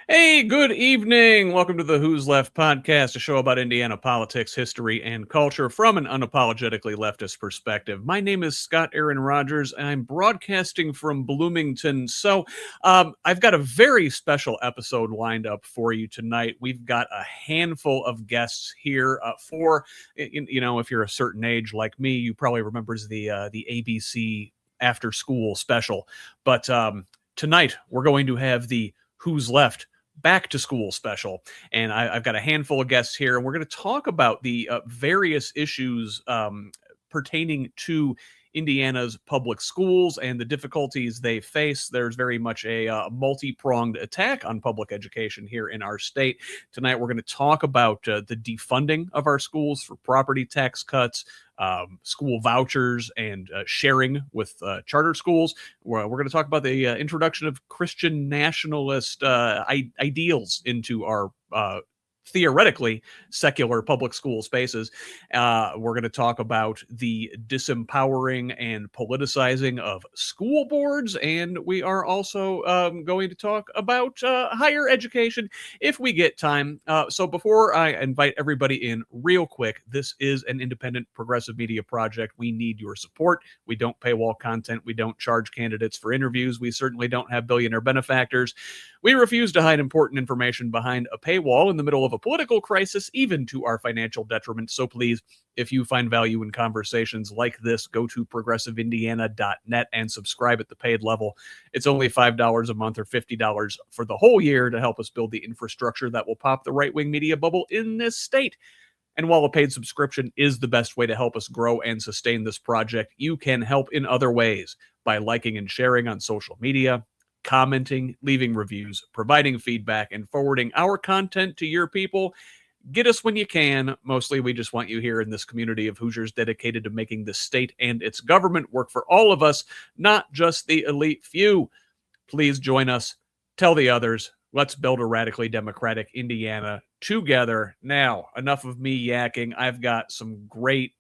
Hey, good evening. Welcome to the Who's Left Podcast, a show about Indiana politics, history, and culture from an unapologetically leftist perspective. My name is Scott Aaron Rogers, and I'm broadcasting from Bloomington. I've got a very special episode lined up for you tonight. We've got a handful of guests here if you're a certain age like me, you probably remembers the ABC after school special. But tonight, we're going to have the Who's Left back to school special. And I've got a handful of guests here, and we're going to talk about the various issues pertaining to Indiana's public schools and the difficulties they face. There's very much a multi-pronged attack on public education here in our state. Tonight, we're going to talk about the defunding of our schools for property tax cuts, school vouchers, and sharing with charter schools. We're going to talk about the introduction of Christian nationalist ideals into our theoretically secular public school spaces. We're going to talk about the disempowering and politicizing of school boards, and we are also going to talk about higher education if we get time. So before I invite everybody in real quick, this is an independent progressive media project. We need your support. We don't paywall content. We don't charge candidates for interviews. We certainly don't have billionaire benefactors. We refuse to hide important information behind a paywall in the middle of a political crisis, even to our financial detriment. So please, if you find value in conversations like this, go to progressiveindiana.net and subscribe at the paid level. It's only $5 a month or $50 for the whole year to help us build the infrastructure that will pop the right-wing media bubble in this state. And while a paid subscription is the best way to help us grow and sustain this project, you can help in other ways by liking and sharing on social media, commenting, leaving reviews, providing feedback, and forwarding our content to your people. Get us when you can. Mostly, we just want you here in this community of Hoosiers dedicated to making the state and its government work for all of us, not just the elite few. Please join us. Tell the others. Let's build a radically democratic Indiana together. Now, enough of me yakking. I've got some great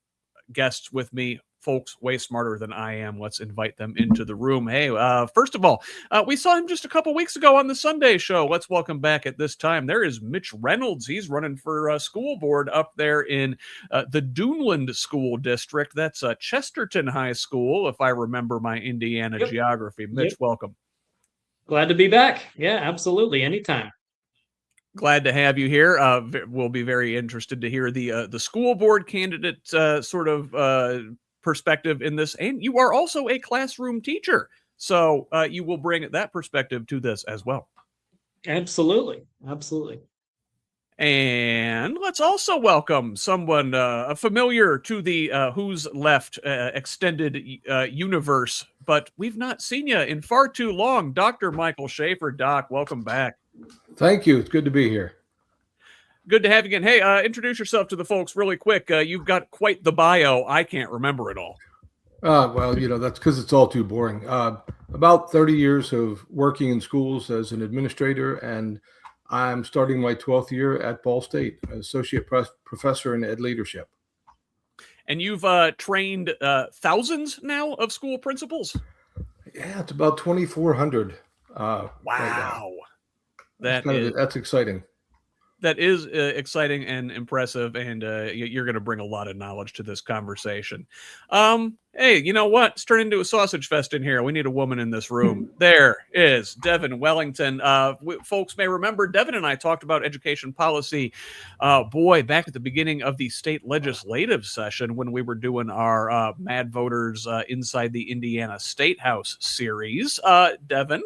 guests with me. Folks way smarter than I am. Let's invite them into the room. Hey, first of all, we saw him just a couple weeks ago on the Sunday show. Let's welcome back at this time. There is Mitch Reynolds. He's running for school board up there in the Duneland School District. That's Chesterton High School, if I remember my Indiana geography. Mitch, welcome. Glad to be back. Yeah, absolutely. Anytime. Glad to have you here. We'll be very interested to hear the school board candidate perspective in this. And you are also a classroom teacher, so you will bring that perspective to this as well. Absolutely. And let's also welcome someone familiar to the Who's Left extended universe, but we've not seen you in far too long. Dr. Michael Shaffer. Doc, welcome back. Thank you. It's good to be here. Good to have you again. Hey, introduce yourself to the folks really quick. You've got quite the bio. I can't remember it all. Well, that's because it's all too boring. About 30 years of working in schools as an administrator, and I'm starting my 12th year at Ball State, associate professor in ed leadership. And you've trained thousands now of school principals? Yeah, it's about 2,400. Wow. Right, that's exciting. That is exciting and impressive, and you're going to bring a lot of knowledge to this conversation. Hey, you know what? It's turned into a sausage fest in here. We need a woman in this room. There is Devon Wellington. Folks may remember Devon and I talked about education policy, back at the beginning of the state legislative session when we were doing our Mad Voters Inside the Indiana State House series. Devon,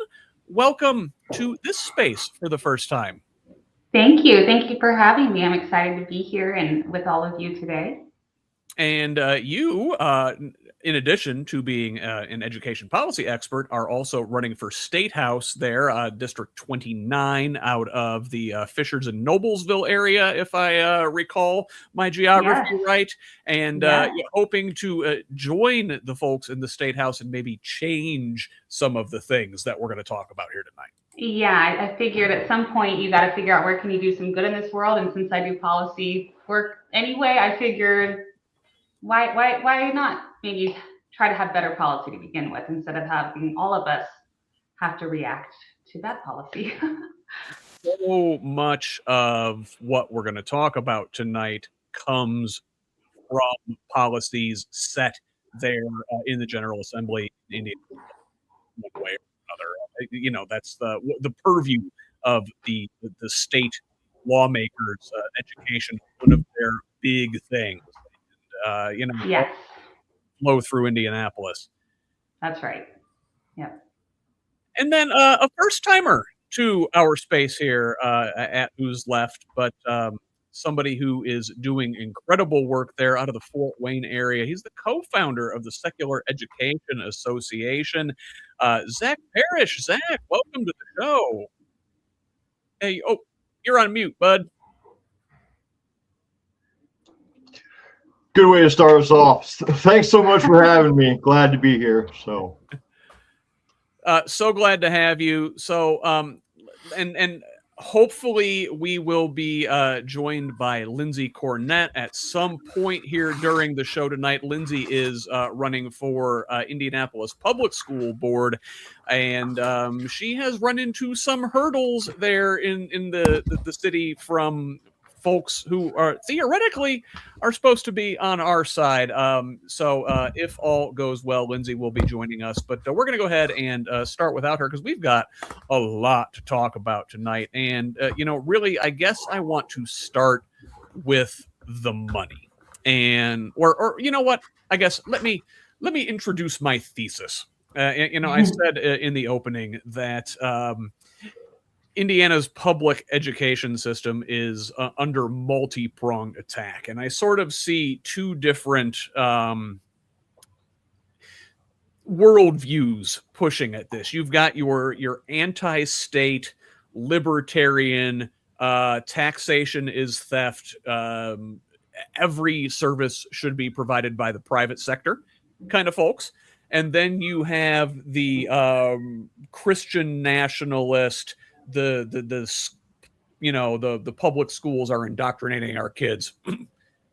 welcome to this space for the first time. Thank you. Thank you for having me. I'm excited to be here and with all of you today. And you, in addition to being an education policy expert, are also running for State House there, District 29 out of the Fishers and Noblesville area, if I recall my geography right. And you're hoping to join the folks in the State House and maybe change some of the things that we're going to talk about here tonight. Yeah, I figured at some point you got to figure out where can you do some good in this world. And since I do policy work anyway, I figured why not maybe try to have better policy to begin with instead of having all of us have to react to that policy. so much of what we're going to talk about tonight comes from policies set there in the General Assembly in India, one way or another. That's the purview of the state lawmakers. Education, one of their big things. Yes, flow through Indianapolis. that's right. Yeah. And then a first timer to our space here at Who's Left, but somebody who is doing incredible work there out of the Fort Wayne area. He's the co-founder of the Secular Education Association. Zach Parrish. Zach, welcome to the show. Hey, you're on mute, bud. Good way to start us off. Thanks so much for having me. Glad to be here. So glad to have you. So, and hopefully we will be joined by Lindsey Cornett at some point here during the show tonight. Lindsey is running for Indianapolis Public School Board, and she has run into some hurdles there in the city from folks who are theoretically are supposed to be on our side. So if all goes well, Lindsey will be joining us, but we're going to go ahead and start without her because we've got a lot to talk about tonight. And, really, I guess I want to start with the money and, or you know what, I guess, let me introduce my thesis. I said in the opening that, Indiana's public education system is under multi-pronged attack. And I sort of see two different worldviews pushing at this. You've got your anti-state, libertarian, taxation is theft, every service should be provided by the private sector kind of folks. And then you have the Christian nationalist, the public schools are indoctrinating our kids.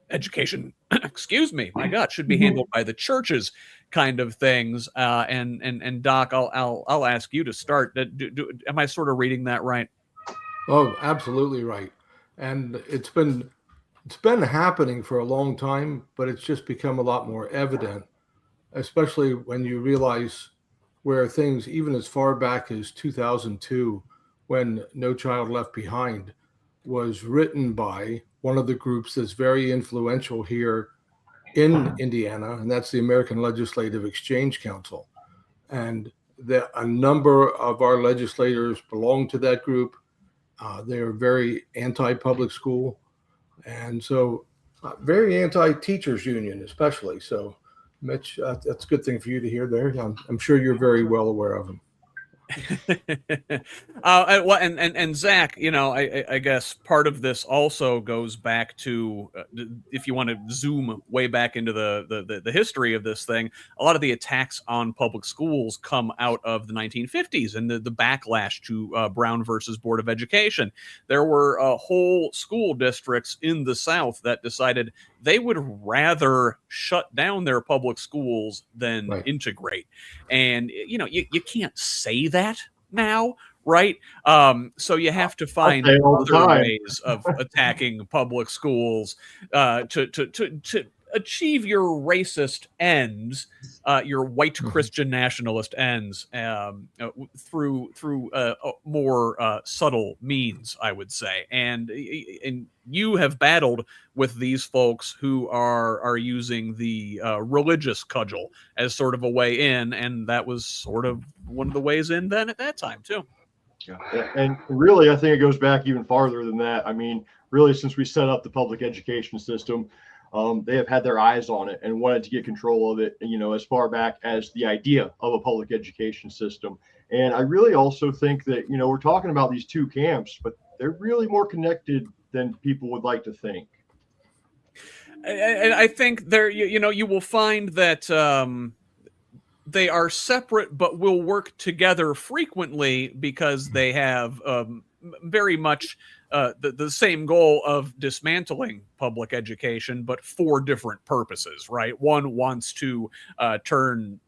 Education, excuse me, my God, should be handled by the churches, kind of things. And Doc, I'll ask you to start. Am I sort of reading that right? Oh, absolutely right. And it's been happening for a long time, but it's just become a lot more evident, especially when you realize where things, even as far back as 2002, when No Child Left Behind was written by one of the groups that's very influential here in Indiana, and that's the American Legislative Exchange Council. And a number of our legislators belong to that group. They are very anti-public school, and so very anti-teachers union, especially. So, Mitch, that's a good thing for you to hear there. I'm sure you're very well aware of them. And Zach, I guess part of this also goes back to, if you want to zoom way back into the history of this thing, a lot of the attacks on public schools come out of the 1950s and the backlash to Brown versus Board of Education. There were whole school districts in the South that decided they would rather shut down their public schools than integrate. And, you can't say that now, right? So you have to find other ways of attacking public schools to achieve your racist ends, your white Christian nationalist ends, through more subtle means, I would say. And you have battled with these folks who are using the religious cudgel as sort of a way in, and that was sort of one of the ways in then at that time too. Yeah. And really, I think it goes back even farther than that. I mean, really, since we set up the public education system, they have had their eyes on it and wanted to get control of it, as far back as the idea of a public education system. And I really also think that, we're talking about these two camps, but they're really more connected than people would like to think. And I think there, you will find that they are separate, but will work together frequently because they have very much the same goal of dismantling public education, but for different purposes, right? One wants to turn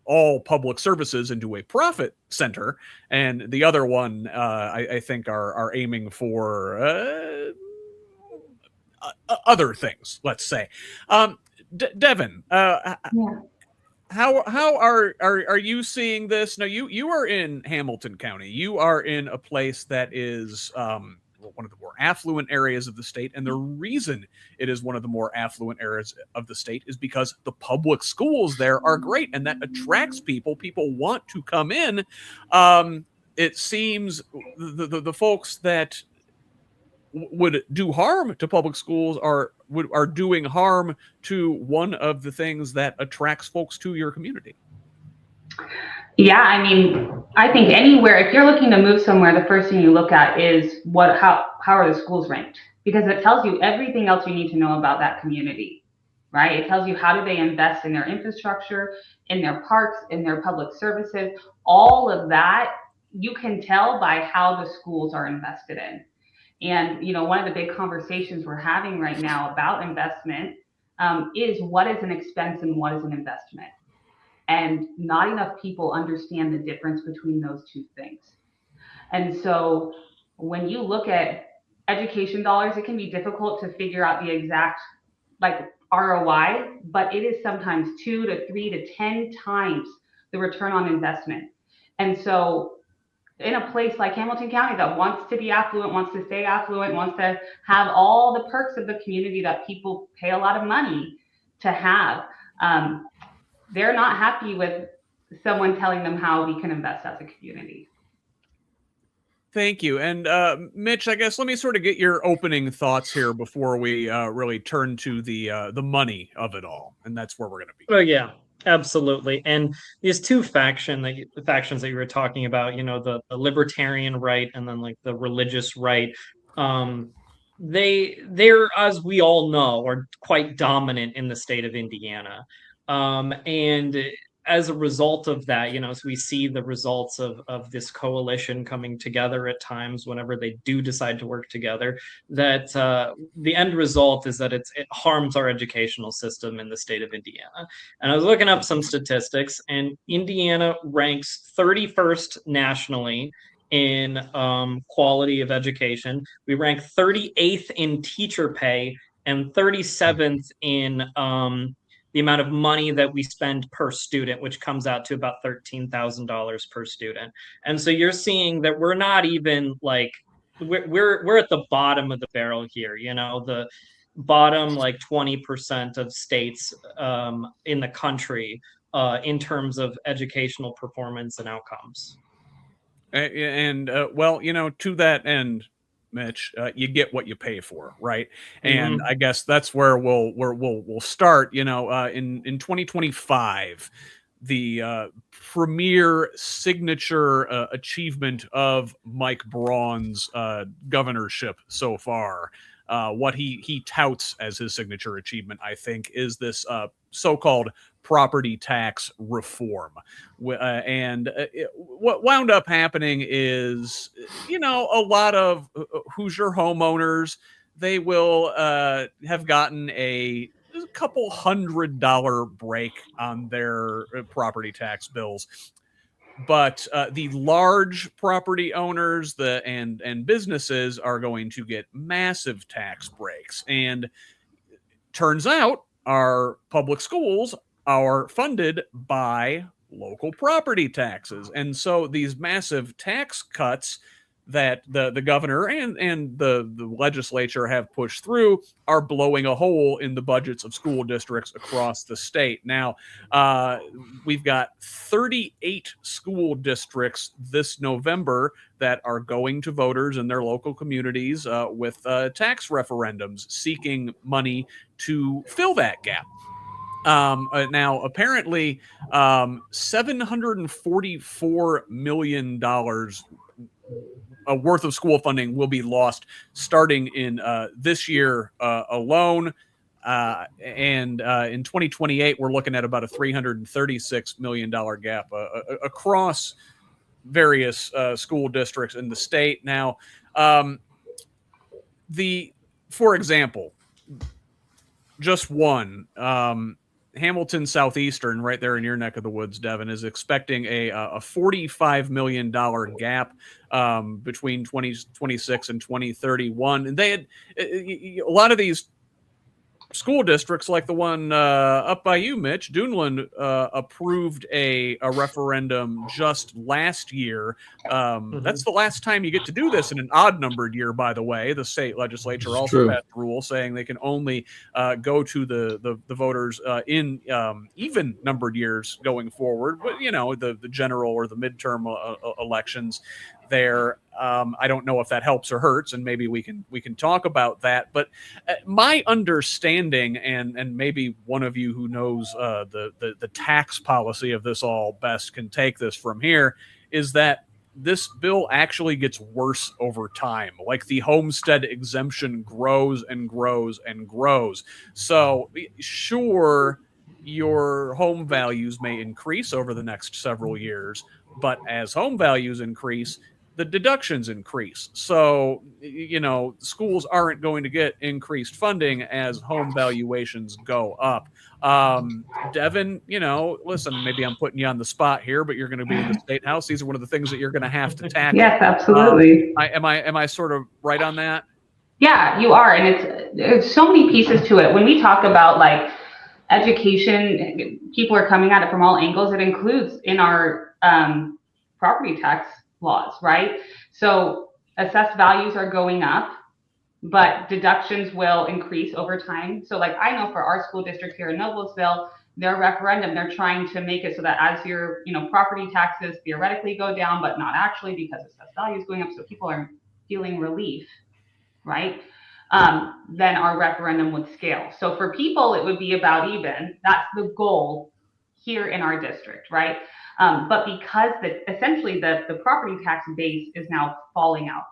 all public services into a profit center, and the other one I think are aiming for other things, let's say. Devon, how are you seeing this? Now, you are in Hamilton County. You are in a place that is one of the more affluent areas of the state, and the reason it is one of the more affluent areas of the state is because the public schools there are great, and that attracts people. People want to come in. It seems the folks that would do harm to public schools are doing harm to one of the things that attracts folks to your community. Yeah, I mean, I think anywhere, if you're looking to move somewhere, the first thing you look at is how are the schools ranked? Because it tells you everything else you need to know about that community, right? It tells you how do they invest in their infrastructure, in their parks, in their public services. All of that you can tell by how the schools are invested in. And, you know, one of the big conversations we're having right now about investment is what is an expense and what is an investment. And not enough people understand the difference between those two things. And so when you look at education dollars, it can be difficult to figure out the exact ROI, but it is sometimes 2 to 3 to 10 times the return on investment. And so in a place like Hamilton County that wants to be affluent, wants to stay affluent, wants to have all the perks of the community that people pay a lot of money to have, they're not happy with someone telling them how we can invest as a community. Thank you. And Mitch, I guess let me sort of get your opening thoughts here before we really turn to the money of it all. And that's where we're going to be. Oh, yeah, absolutely. And these two factions that you were talking about, you know, the libertarian right and then like the religious right, they're, as we all know, are quite dominant in the state of Indiana. And as a result of that, you know, as we see the results of this coalition coming together at times whenever they do decide to work together, that the end result is that it harms our educational system in the state of Indiana. And I was looking up some statistics, and Indiana ranks 31st nationally in quality of education. We rank 38th in teacher pay and 37th in the amount of money that we spend per student, which comes out to about $13,000 per student. And so you're seeing that we're not even like, we're at the bottom of the barrel here, you know, the bottom like 20% of states in the country in terms of educational performance and outcomes. And well, you know, to that end, Mitch, you get what you pay for, right? And I guess that's where we'll start. You know, in 2025, the premier signature achievement of Mike Braun's governorship so far, what he touts as his signature achievement, I think, is this so-called property tax reform. And what wound up happening is, you know, a lot of Hoosier homeowners, they will have gotten a couple $100 break on their property tax bills. But the large property owners and businesses are going to get massive tax breaks. And turns out our public schools are funded by local property taxes. And so these massive tax cuts that the governor and the legislature have pushed through are blowing a hole in the budgets of school districts across the state. Now, we've got 38 school districts this November that are going to voters in their local communities with tax referendums seeking money to fill that gap. Now, apparently, $744 million worth of school funding will be lost starting in this year alone. And in 2028, we're looking at about a $336 million gap across various school districts in the state. Now, for example, just one, Hamilton Southeastern, right there in your neck of the woods, Devon, is expecting a $45 million gap between 2026 and 2031. And they had a lot of these school districts, like the one up by you, Mitch, Duneland, approved a referendum just last year. That's the last time you get to do this in an odd numbered year, by the way. The state legislature also passed a rule saying they can only go to the voters in even numbered years going forward. But, the general or the midterm elections there. I don't know if that helps or hurts, and maybe we can talk about that. But my understanding, and maybe one of you who knows the tax policy of this all best can take this from here, is that this bill actually gets worse over time. Like the homestead exemption grows and grows and grows. So sure, your home values may increase over the next several years, but as home values increase, the deductions increase. So, schools aren't going to get increased funding as home valuations go up. Devon, listen, maybe I'm putting you on the spot here, but you're going to be in the state house. These are one of the things that you're going to have to tackle. Yes, absolutely. Am I sort of right on that? Yeah, you are. And it's so many pieces to it. When we talk about like education, people are coming at it from all angles. It includes in our property tax laws, right? So assessed values are going up, but deductions will increase over time. So like I know for our school district here in Noblesville, their referendum, they're trying to make it so that as your property taxes theoretically go down, but not actually because assessed value is going up, so people are feeling relief, right? Then our referendum would scale. So for people, it would be about even. That's the goal here in our district, right? But because essentially the property tax base is now falling out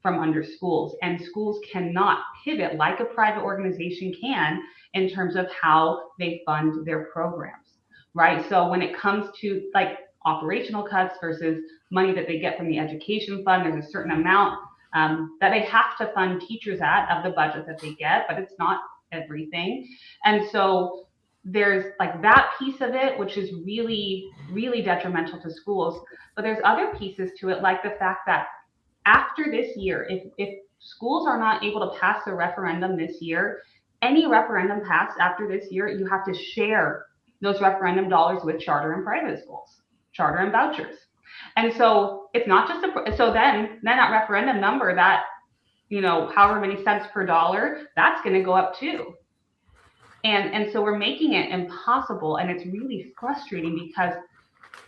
from under schools, and schools cannot pivot like a private organization can in terms of how they fund their programs, right? So when it comes to like operational cuts versus money that they get from the education fund, there's a certain amount that they have to fund teachers of the budget that they get, but it's not everything. And so there's like that piece of it, which is really, really detrimental to schools. But there's other pieces to it, like the fact that after this year, if schools are not able to pass the referendum this year, any referendum passed after this year, you have to share those referendum dollars with charter and private schools, charter and vouchers. And so it's not just so then that referendum number, that however many cents per dollar, that's going to go up too. And so we're making it impossible, and it's really frustrating because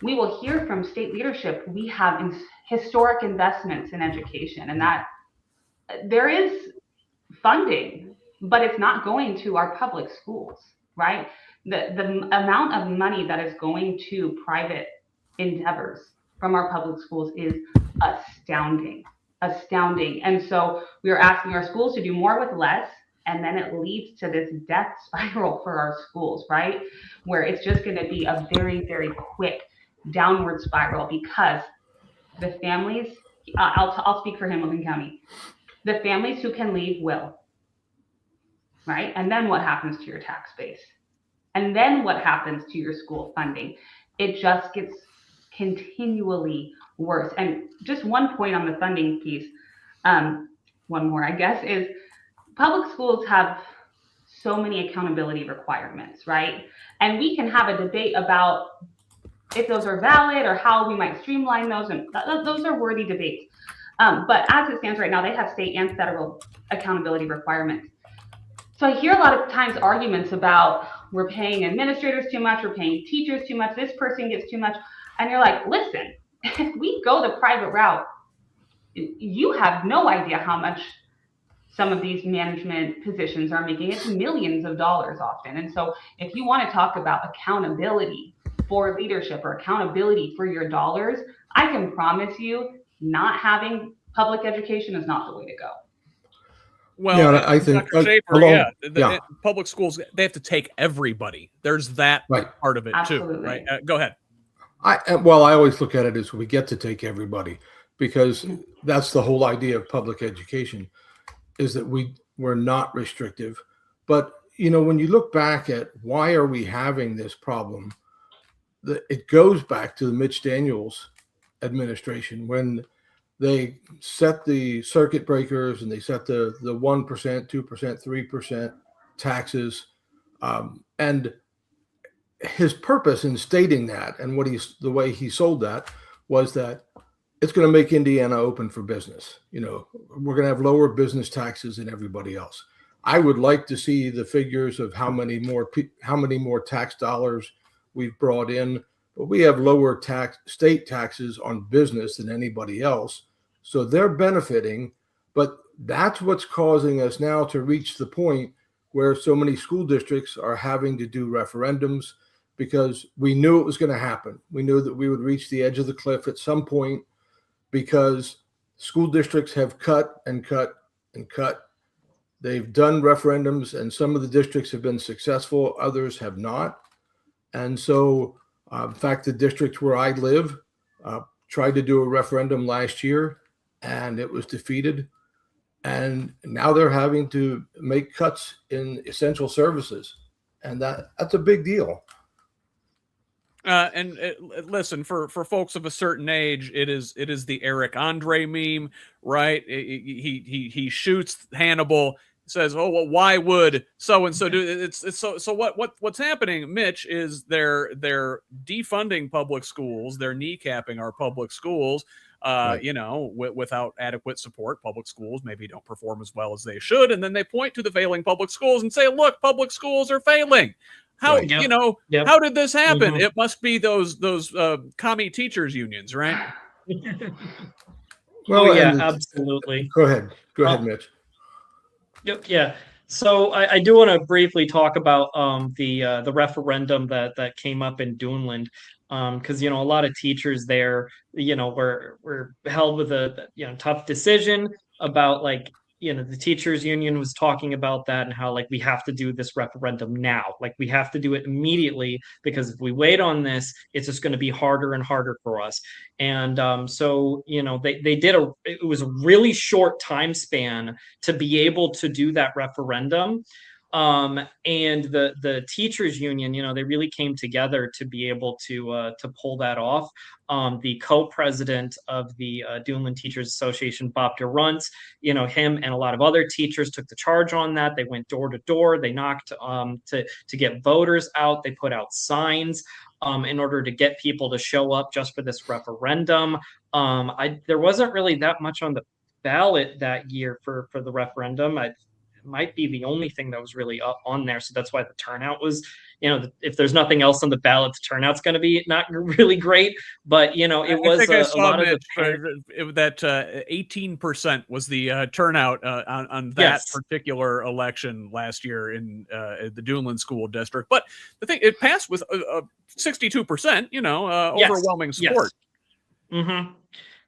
we will hear from state leadership, we have historic investments in education, and that there is funding, but it's not going to our public schools, right? The amount of money that is going to private endeavors from our public schools is astounding. And so we are asking our schools to do more with less. And then it leads to this death spiral for our schools, right? Where it's just going to be a very, very quick downward spiral because the families, I'll speak for Hamilton County, the families who can leave will, right? And then what happens to your tax base? And then what happens to your school funding? It just gets continually worse. And just one point on the funding piece, one more, I guess, is public schools have so many accountability requirements, right? And we can have a debate about if those are valid or how we might streamline those, and those are worthy debates. But as it stands right now, they have state and federal accountability requirements. So I hear a lot of times arguments about we're paying administrators too much, we're paying teachers too much, this person gets too much. And you're like, listen, if we go the private route, you have no idea how much some of these management positions are making. It's millions of dollars often. And so if you want to talk about accountability for leadership or accountability for your dollars, I can promise you not having public education is not the way to go. Well, yeah, I think Dr. Shaffer, public schools, they have to take everybody. There's that part of it Absolutely. too, right? Go ahead. I always look at it as we get to take everybody, because that's the whole idea of public education, is that we're not restrictive. But when you look back at why are we having this problem, it goes back to the Mitch Daniels administration when they set the circuit breakers and they set the 1%, 2%, 3% taxes. And his purpose in stating that and the way he sold that was that it's going to make Indiana open for business. We're going to have lower business taxes than everybody else. I would like to see the figures of how many more tax dollars we've brought in, but we have lower state taxes on business than anybody else. So they're benefiting, but that's what's causing us now to reach the point where so many school districts are having to do referendums, because we knew it was going to happen. We knew that we would reach the edge of the cliff at some point, because school districts have cut and cut and cut. They've done referendums, and some of the districts have been successful, others have not. And so, in fact, the district where I live tried to do a referendum last year, and it was defeated. And now they're having to make cuts in essential services, and that's a big deal. Listen, for folks of a certain age, it is the Eric Andre meme, right? He shoots Hannibal, says, "Oh well, why would so and so do it?" It's so what's happening, Mitch, is they're defunding public schools, they're kneecapping our public schools. Right. Without adequate support, public schools maybe don't perform as well as they should, and then they point to the failing public schools and say, "Look, public schools are failing." How right. Yep. How did this happen? Mm-hmm. It must be those commie teachers unions, right? Well, yeah, absolutely. Go ahead, Mitch. Yep. Yeah. So I do want to briefly talk about the referendum that came up in Duneland, because a lot of teachers there were held with a tough decision about the teachers union was talking about that and how we have to do this referendum now, we have to do it immediately, because if we wait on this, it's just going to be harder and harder for us. And so they did it was a really short time span to be able to do that referendum. And the teachers union, they really came together to be able to pull that off. The co-president of the Duneland Teachers Association, Bob Durant, him and a lot of other teachers took the charge on that. They went door to door. They knocked to get voters out. They put out signs in order to get people to show up just for this referendum. There wasn't really that much on the ballot that year for the referendum. Might be the only thing that was really up on there. So that's why the turnout was, if there's nothing else on the ballot, the turnout's going to be not really great. But, it was a lot of that 18% was the turnout on that particular election last year in the Duneland School District. But the thing, it passed with 62%, overwhelming support. Yes. Mm-hmm.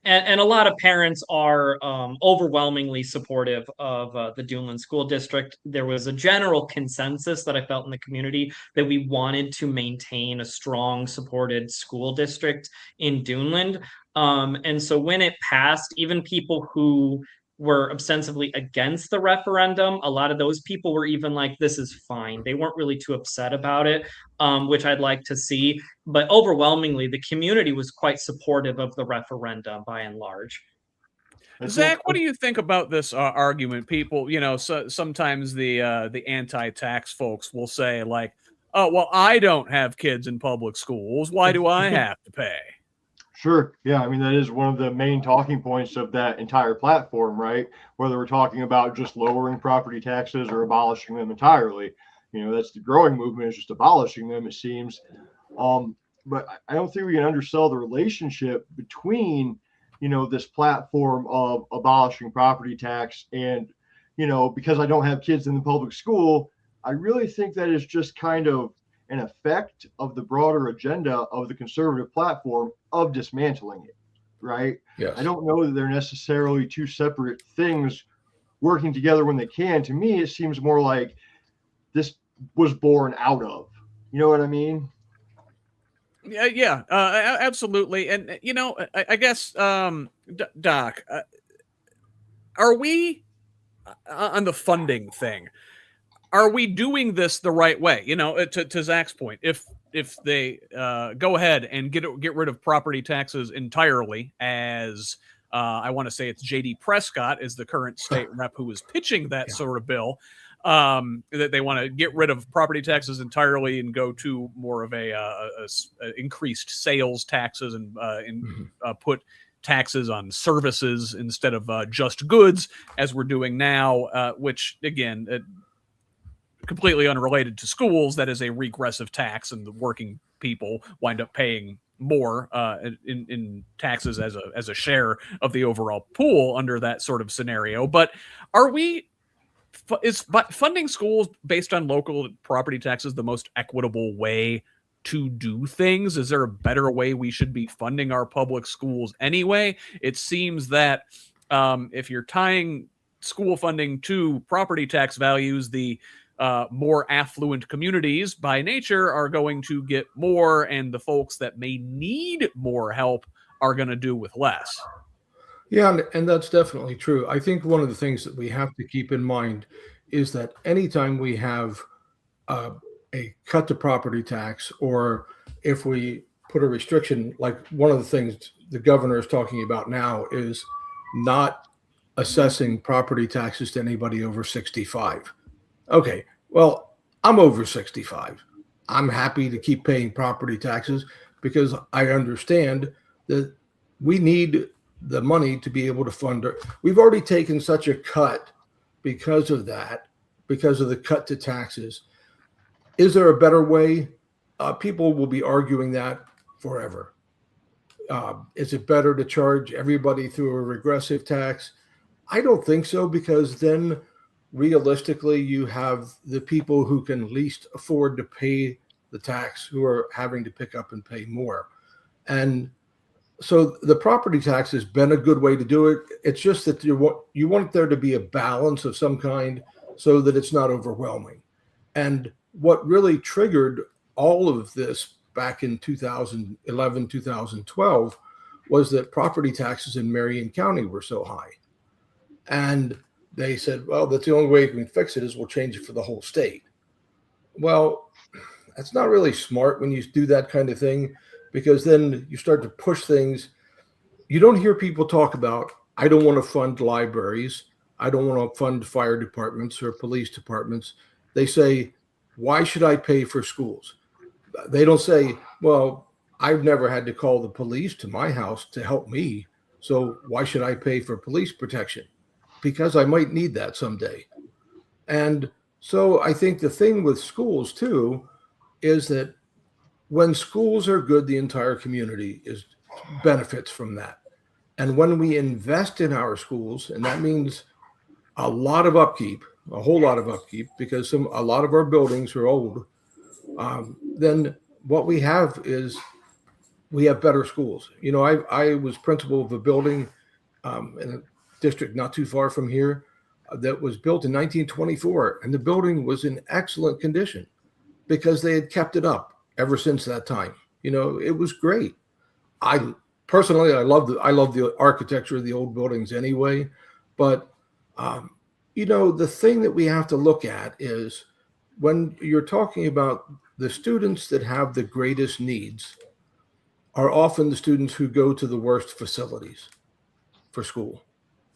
And a lot of parents are overwhelmingly supportive of the Duneland School District. There was a general consensus that I felt in the community that we wanted to maintain a strong, supported school district in Duneland. And so when it passed, even people who were ostensibly against the referendum, a lot of those people were even like, this is fine. They weren't really too upset about it, which I'd like to see. But overwhelmingly, the community was quite supportive of the referendum by and large. Zach, what do you think about this argument? People, sometimes the anti-tax folks will say "Oh, well, I don't have kids in public schools. Why do I have to pay?" Sure. Yeah. I mean, that is one of the main talking points of that entire platform, right? Whether we're talking about just lowering property taxes or abolishing them entirely, that's the growing movement, is just abolishing them, it seems. But I don't think we can undersell the relationship between, this platform of abolishing property tax and, because I don't have kids in the public school, I really think that is just kind of an effect of the broader agenda of the conservative platform of dismantling it, right? Yes. I don't know that they're necessarily two separate things working together when they can. To me, it seems more like this was born out of, you know what I mean? Yeah, absolutely. And, I guess, Doc, are we on the funding thing? are we doing this the right way? You know, to Zach's point, if they go ahead and get rid of property taxes entirely, as I want to say it's J.D. Prescott is the current state rep who is pitching that sort of bill, that they want to get rid of property taxes entirely and go to more of a increased sales taxes and put taxes on services instead of just goods, as we're doing now, which again, completely unrelated to schools, that is a regressive tax, and the working people wind up paying more in taxes as a share of the overall pool under that sort of scenario. But is funding schools based on local property taxes the most equitable way to do things? Is there a better way we should be funding our public schools anyway? It seems that if you're tying school funding to property tax values, the more affluent communities by nature are going to get more, and the folks that may need more help are going to do with less. Yeah, and that's definitely true. I think one of the things that we have to keep in mind is that anytime we have a cut to property tax, or if we put a restriction, like one of the things the governor is talking about now is not assessing property taxes to anybody over 65. Okay, well, I'm over 65. I'm happy to keep paying property taxes because I understand that we need the money to be able to fund it. We've already taken such a cut because of that, because of the cut to taxes. Is there a better way? People will be arguing that forever. Is it better to charge everybody through a regressive tax? I don't think so, because then realistically, you have the people who can least afford to pay the tax who are having to pick up and pay more. And so the property tax has been a good way to do it. It's just that you want there to be a balance of some kind so that it's not overwhelming. And what really triggered all of this back in 2011, 2012 was that property taxes in Marion County were so high. And they said, well, that's the only way we can fix it is we'll change it for the whole state. Well, that's not really smart when you do that kind of thing, because then you start to push things. You don't hear people talk about, I don't want to fund libraries. I don't want to fund fire departments or police departments. They say, why should I pay for schools? They don't say, well, I've never had to call the police to my house to help me, so why should I pay for police protection? Because I might need that someday. And so I think the thing with schools too is that when schools are good, the entire community benefits from that. And when we invest in our schools, and that means a lot of upkeep, a whole lot of upkeep, because a lot of our buildings are old, then what we have is we have better schools. You know, I was principal of a building in a district not too far from here that was built in 1924, and the building was in excellent condition because they had kept it up ever since that time. You know, it was great. I personally love the architecture of the old buildings anyway, but you know, the thing that we have to look at is when you're talking about the students that have the greatest needs are often the students who go to the worst facilities for school.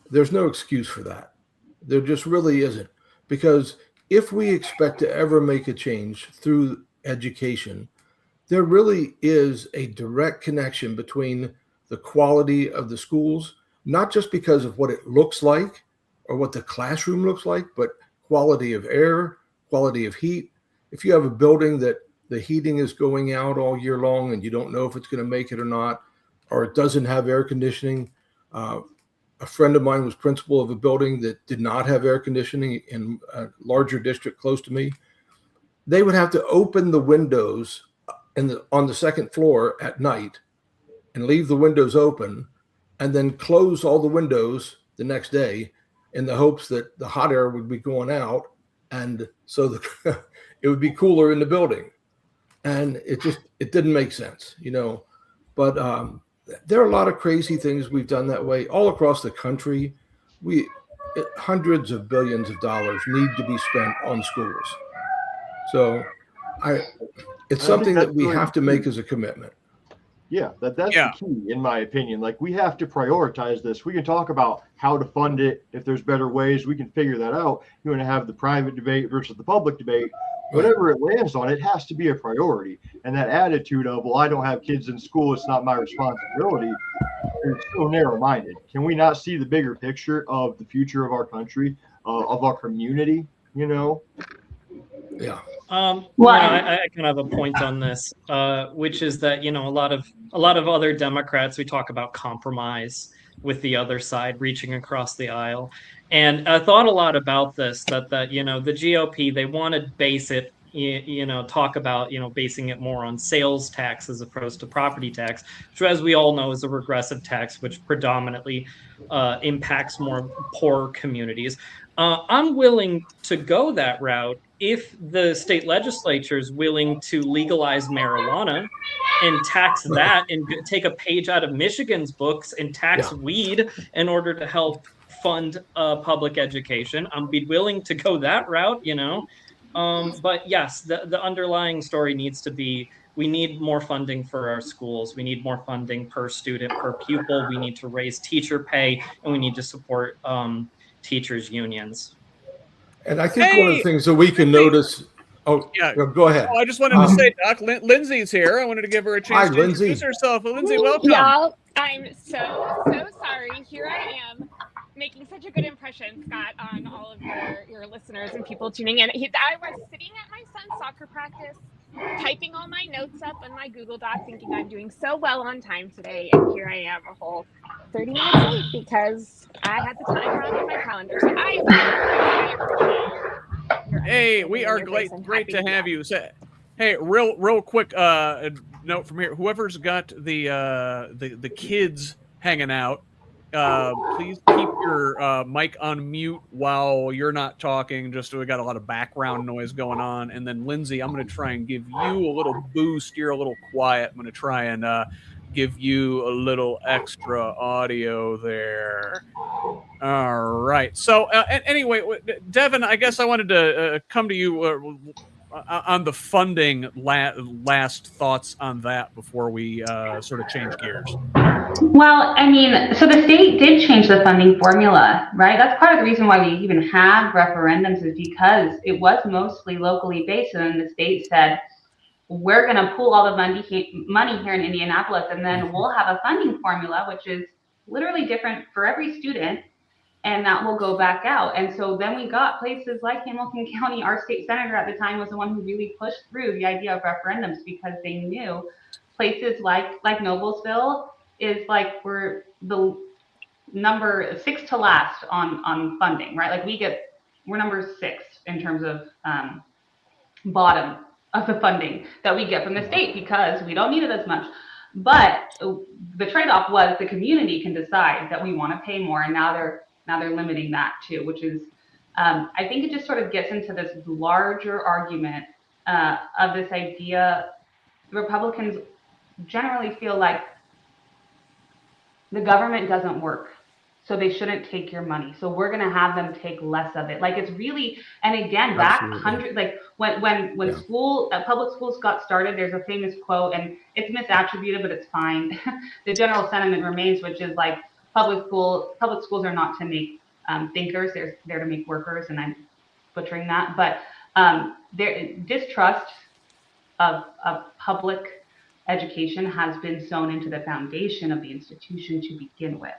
There's no excuse for that. There just really isn't. Because if we expect to ever make a change through education, there really is a direct connection between the quality of the schools, not just because of what it looks like or what the classroom looks like, but quality of air, quality of heat. If you have a building that the heating is going out all year long and you don't know if it's going to make it or not, or it doesn't have air conditioning. A friend of mine was principal of a building that did not have air conditioning in a larger district close to me. They would have to open the windows on the second floor at night and leave the windows open and then close all the windows the next day in the hopes that the hot air would be going out. And so it would be cooler in the building. And it didn't make sense, you know, but there are a lot of crazy things we've done that way all across the country. hundreds of billions of dollars need to be spent on schools. So it's something that we have to make as a commitment. Yeah, that's the key, in my opinion. Like, we have to prioritize this. We can talk about how to fund it. If there's better ways, we can figure that out. You want to have the private debate versus the public debate. Whatever it lands on, it has to be a priority. And that attitude of, well, I don't have kids in school, it's not my responsibility, is so narrow-minded. Can we not see the bigger picture of the future of our country, of our community, you know? Yeah. I kind of have a point on this, which is that, you know, a lot of other Democrats, we talk about compromise with the other side, reaching across the aisle. And I thought a lot about this, that you know, the GOP, they want to base it, you know, talk about, you know, basing it more on sales tax as opposed to property tax, which, as we all know, is a regressive tax, which predominantly impacts more poor communities. I'm willing to go that route if the state legislature is willing to legalize marijuana and tax that, and take a page out of Michigan's books and tax weed in order to help fund public education. I'd be willing to go that route, you know. But yes, the underlying story needs to be, we need more funding for our schools. We need more funding per student, per pupil. We need to raise teacher pay, and we need to support teachers' unions. And I think one of the things that we can notice. Oh, yeah. Go ahead. I just wanted to say, Doc, Lindsey's here. I wanted to give her a chance to introduce herself. Lindsey, welcome. Y'all, I'm so sorry. Here I am, making such a good impression, Scott, on all of your listeners and people tuning in. I was sitting at my son's soccer practice, typing all my notes up on my Google Doc, thinking I'm doing so well on time today, and here I am a whole 30 minutes late because I had the time wrong in my calendar. So I appreciate Hey, we are great to have you. So, hey, real quick note from here. Whoever's got the kids hanging out, please keep your mic on mute while you're not talking, just so we got a lot of background noise going on. And then, Lindsey, I'm going to try and give you a little boost. You're a little quiet. I'm going to try and give you a little extra audio there. All right. So anyway, Devon, I guess I wanted to come to you on the funding. Last thoughts on that before we sort of change gears. Well, I mean, so the state did change the funding formula, right? That's part of the reason why we even have referendums, is because it was mostly locally based, and then the state said, we're going to pool all the money here in Indianapolis, and then we'll have a funding formula, which is literally different for every student, and that will go back out. And so then we got places like Hamilton County. Our state senator at the time was the one who really pushed through the idea of referendums, because they knew places like Noblesville is like, we're the number 6 to last on funding, right? Like we're number 6 in terms of bottom of the funding that we get from the state, because we don't need it as much. But the trade-off was the community can decide that we want to pay more, and now they're limiting that too, which is I think it just sort of gets into this larger argument of this idea. Republicans generally feel like the government doesn't work, so they shouldn't take your money. So we're going to have them take less of it. Like, it's really, and again, back when public schools got started, there's a famous quote, and it's misattributed, but it's fine. The general sentiment remains, which is like, public schools are not to make thinkers, they're to make workers, and I'm butchering that. But distrust of public education has been sewn into the foundation of the institution to begin with.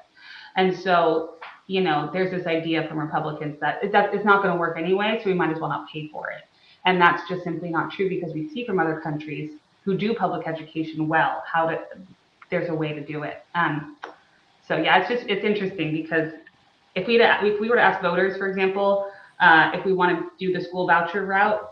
And so, you know, there's this idea from Republicans that it's not going to work anyway, so we might as well not pay for it. And that's just simply not true, because we see from other countries who do public education well, there's a way to do it. So yeah, it's interesting, because if we were to ask voters, for example, if we want to do the school voucher route,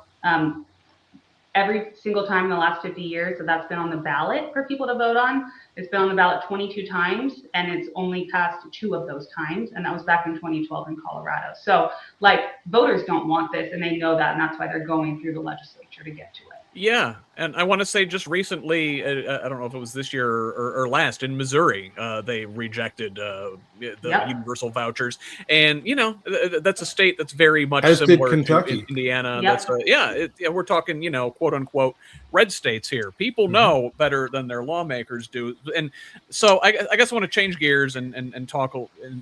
every single time in the last 50 years that's been on the ballot for people to vote on, it's been on the ballot 22 times, and it's only passed 2 of those times, and that was back in 2012 in Colorado. So, like, voters don't want this, and they know that, and that's why they're going through the legislature to get to it. Yeah, and I want to say just recently, I don't know if it was this year or last, in Missouri, they rejected the universal vouchers, and that's a state that's very much As did similar to Kentucky. Indiana. Yep. That's we're talking quote unquote red states here. People know better than their lawmakers do, and so I guess I want to change gears and talk.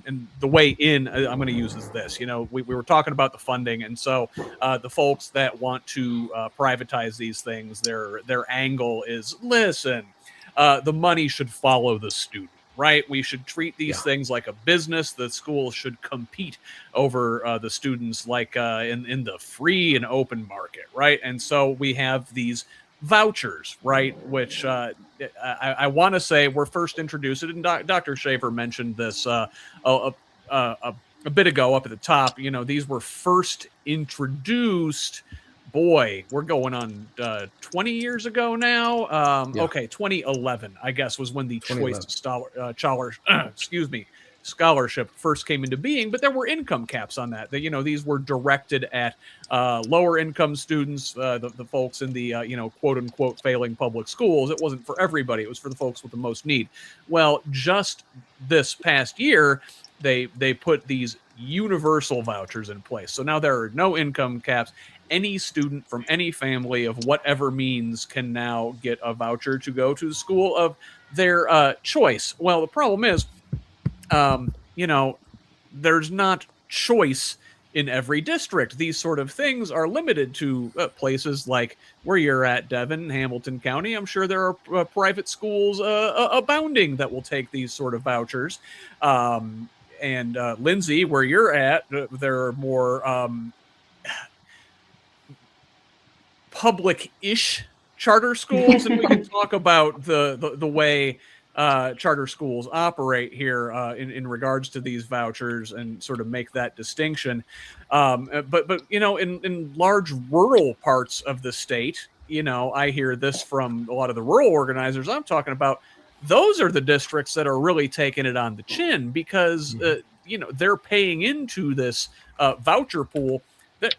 And the way in I'm going to use is this. We were talking about the funding, and so the folks that want to privatize these things, their angle is, listen, the money should follow the student, right? We should treat these things like a business. The school should compete over the students like in the free and open market, right? And so we have these vouchers, right? Which I want to say were first introduced, and Dr. Shaffer mentioned this a bit ago up at the top. These were first introduced. Boy, we're going on 20 years ago now. Okay, 2011, I guess, was when the choice scholarship first came into being. But there were income caps on that. These were directed at lower income students, the folks in the quote unquote failing public schools. It wasn't for everybody. It was for the folks with the most need. Well, just this past year, they put these universal vouchers in place. So now there are no income caps. Any student from any family of whatever means can now get a voucher to go to the school of their choice. Well, the problem is, there's not choice in every district. These sort of things are limited to places like where you're at, Devon, Hamilton County. I'm sure there are private schools abounding that will take these sort of vouchers. And Lindsey, where you're at, there are more public-ish charter schools, and we can talk about the way charter schools operate here in regards to these vouchers and sort of make that distinction. But in large rural parts of the state, I hear this from a lot of the rural organizers I'm talking about. Those are the districts that are really taking it on the chin because they're paying into this voucher pool. That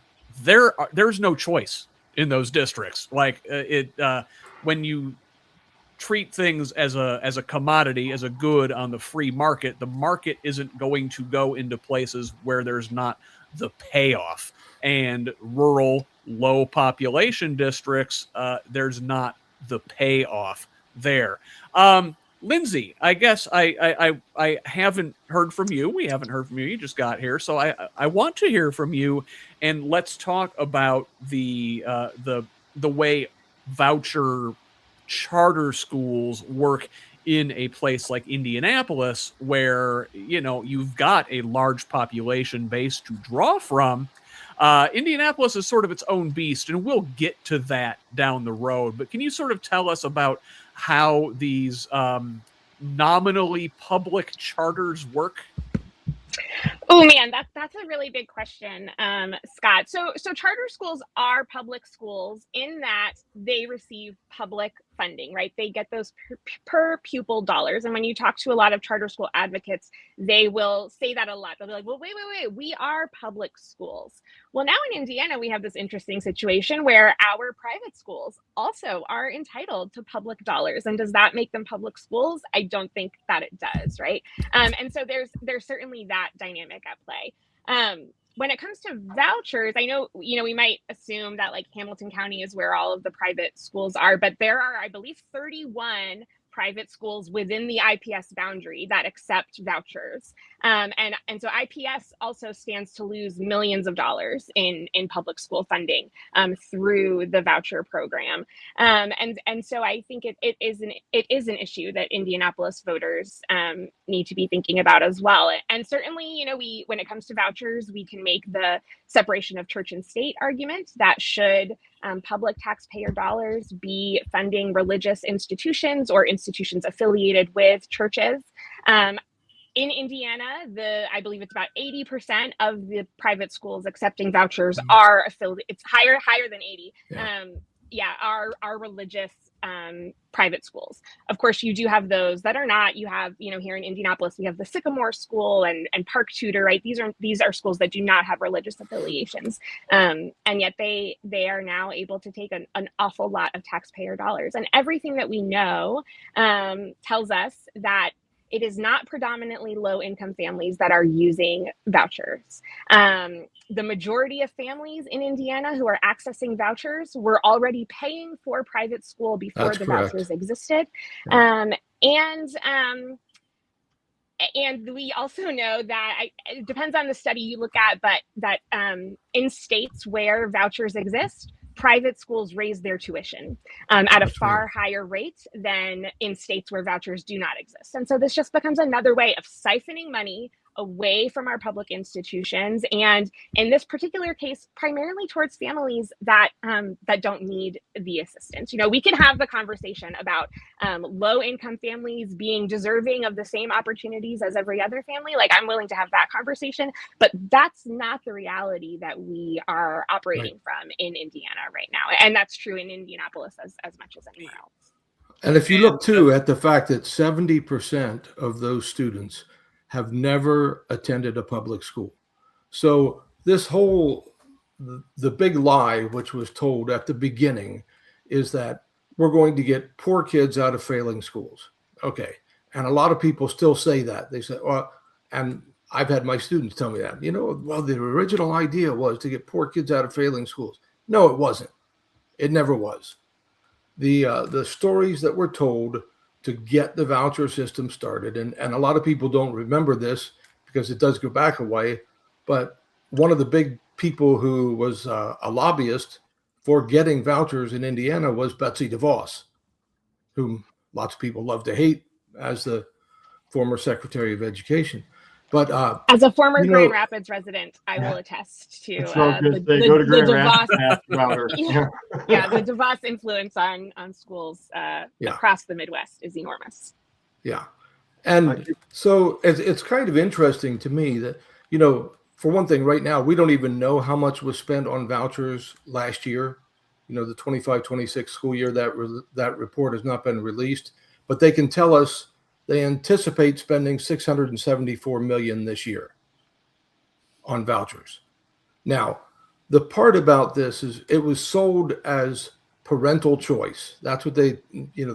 there's no choice in those districts. Like when you treat things as a commodity, as a good on the free market, the market isn't going to go into places where there's not the payoff. And rural, low population districts, there's not the payoff there. Lindsey, I guess I haven't heard from you. We haven't heard from you. You just got here, so I want to hear from you, and let's talk about the way voucher charter schools work in a place like Indianapolis, where you've got a large population base to draw from. Indianapolis is sort of its own beast, and we'll get to that down the road. But can you sort of tell us about how these nominally public charters work? Oh man, that's a really big question, Scott. So charter schools are public schools in that they receive public funding, right? They get those per pupil dollars. And when you talk to a lot of charter school advocates, they will say that a lot. They'll be like, well, wait, we are public schools. Well, now in Indiana, we have this interesting situation where our private schools also are entitled to public dollars. And does that make them public schools? I don't think that it does, right? And so there's certainly that dynamic at play. When it comes to vouchers, I know, we might assume that like Hamilton County is where all of the private schools are, but there are, I believe, 31 private schools within the IPS boundary that accept vouchers. And so IPS also stands to lose millions of dollars in public school funding through the voucher program. And so I think it is an issue that Indianapolis voters need to be thinking about as well. And certainly, when it comes to vouchers, we can make the separation of church and state argument that should public taxpayer dollars be funding religious institutions or institutions affiliated with churches. In Indiana, I believe it's about 80% of the private schools accepting vouchers are affiliated. It's higher than 80. Yeah. are religious private schools. Of course, you do have those that are not. You have, here in Indianapolis, we have the Sycamore School and Park Tudor, right? These are schools that do not have religious affiliations, and yet they are now able to take an awful lot of taxpayer dollars. And everything that we know tells us that it is not predominantly low-income families that are using vouchers. The majority of families in Indiana who are accessing vouchers were already paying for private school before That's the correct. vouchers existed. Yeah. And we also know that it depends on the study you look at, but that in states where vouchers exist, private schools raise their tuition at a far higher rate than in states where vouchers do not exist. And so this just becomes another way of siphoning money away from our public institutions, and in this particular case, primarily towards families that don't need the assistance. We can have the conversation about low-income families being deserving of the same opportunities as every other family. Like, I'm willing to have that conversation, but that's not the reality that we are operating from in Indiana right now, and that's true in Indianapolis as much as anywhere else. And if you look too at the fact that 70% of those students have never attended a public school. So this whole, the big lie, which was told at the beginning, is that we're going to get poor kids out of failing schools. Okay. And a lot of people still say that. They say, well, and I've had my students tell me that, well, the original idea was to get poor kids out of failing schools. No, it wasn't. It never was. The stories that were told to get the voucher system started. And a lot of people don't remember this because it does go back a way. But one of the big people who was a lobbyist for getting vouchers in Indiana was Betsy DeVos, whom lots of people love to hate as the former Secretary of Education. But as a former Grand Rapids resident, I will attest to the DeVos influence on schools across the Midwest is enormous. Yeah. And so it's kind of interesting to me that, for one thing, right now, we don't even know how much was spent on vouchers last year. The 25-26 school year, that report has not been released, but they can tell us they anticipate spending $674 million this year on vouchers. Now, the part about this is it was sold as parental choice. That's what the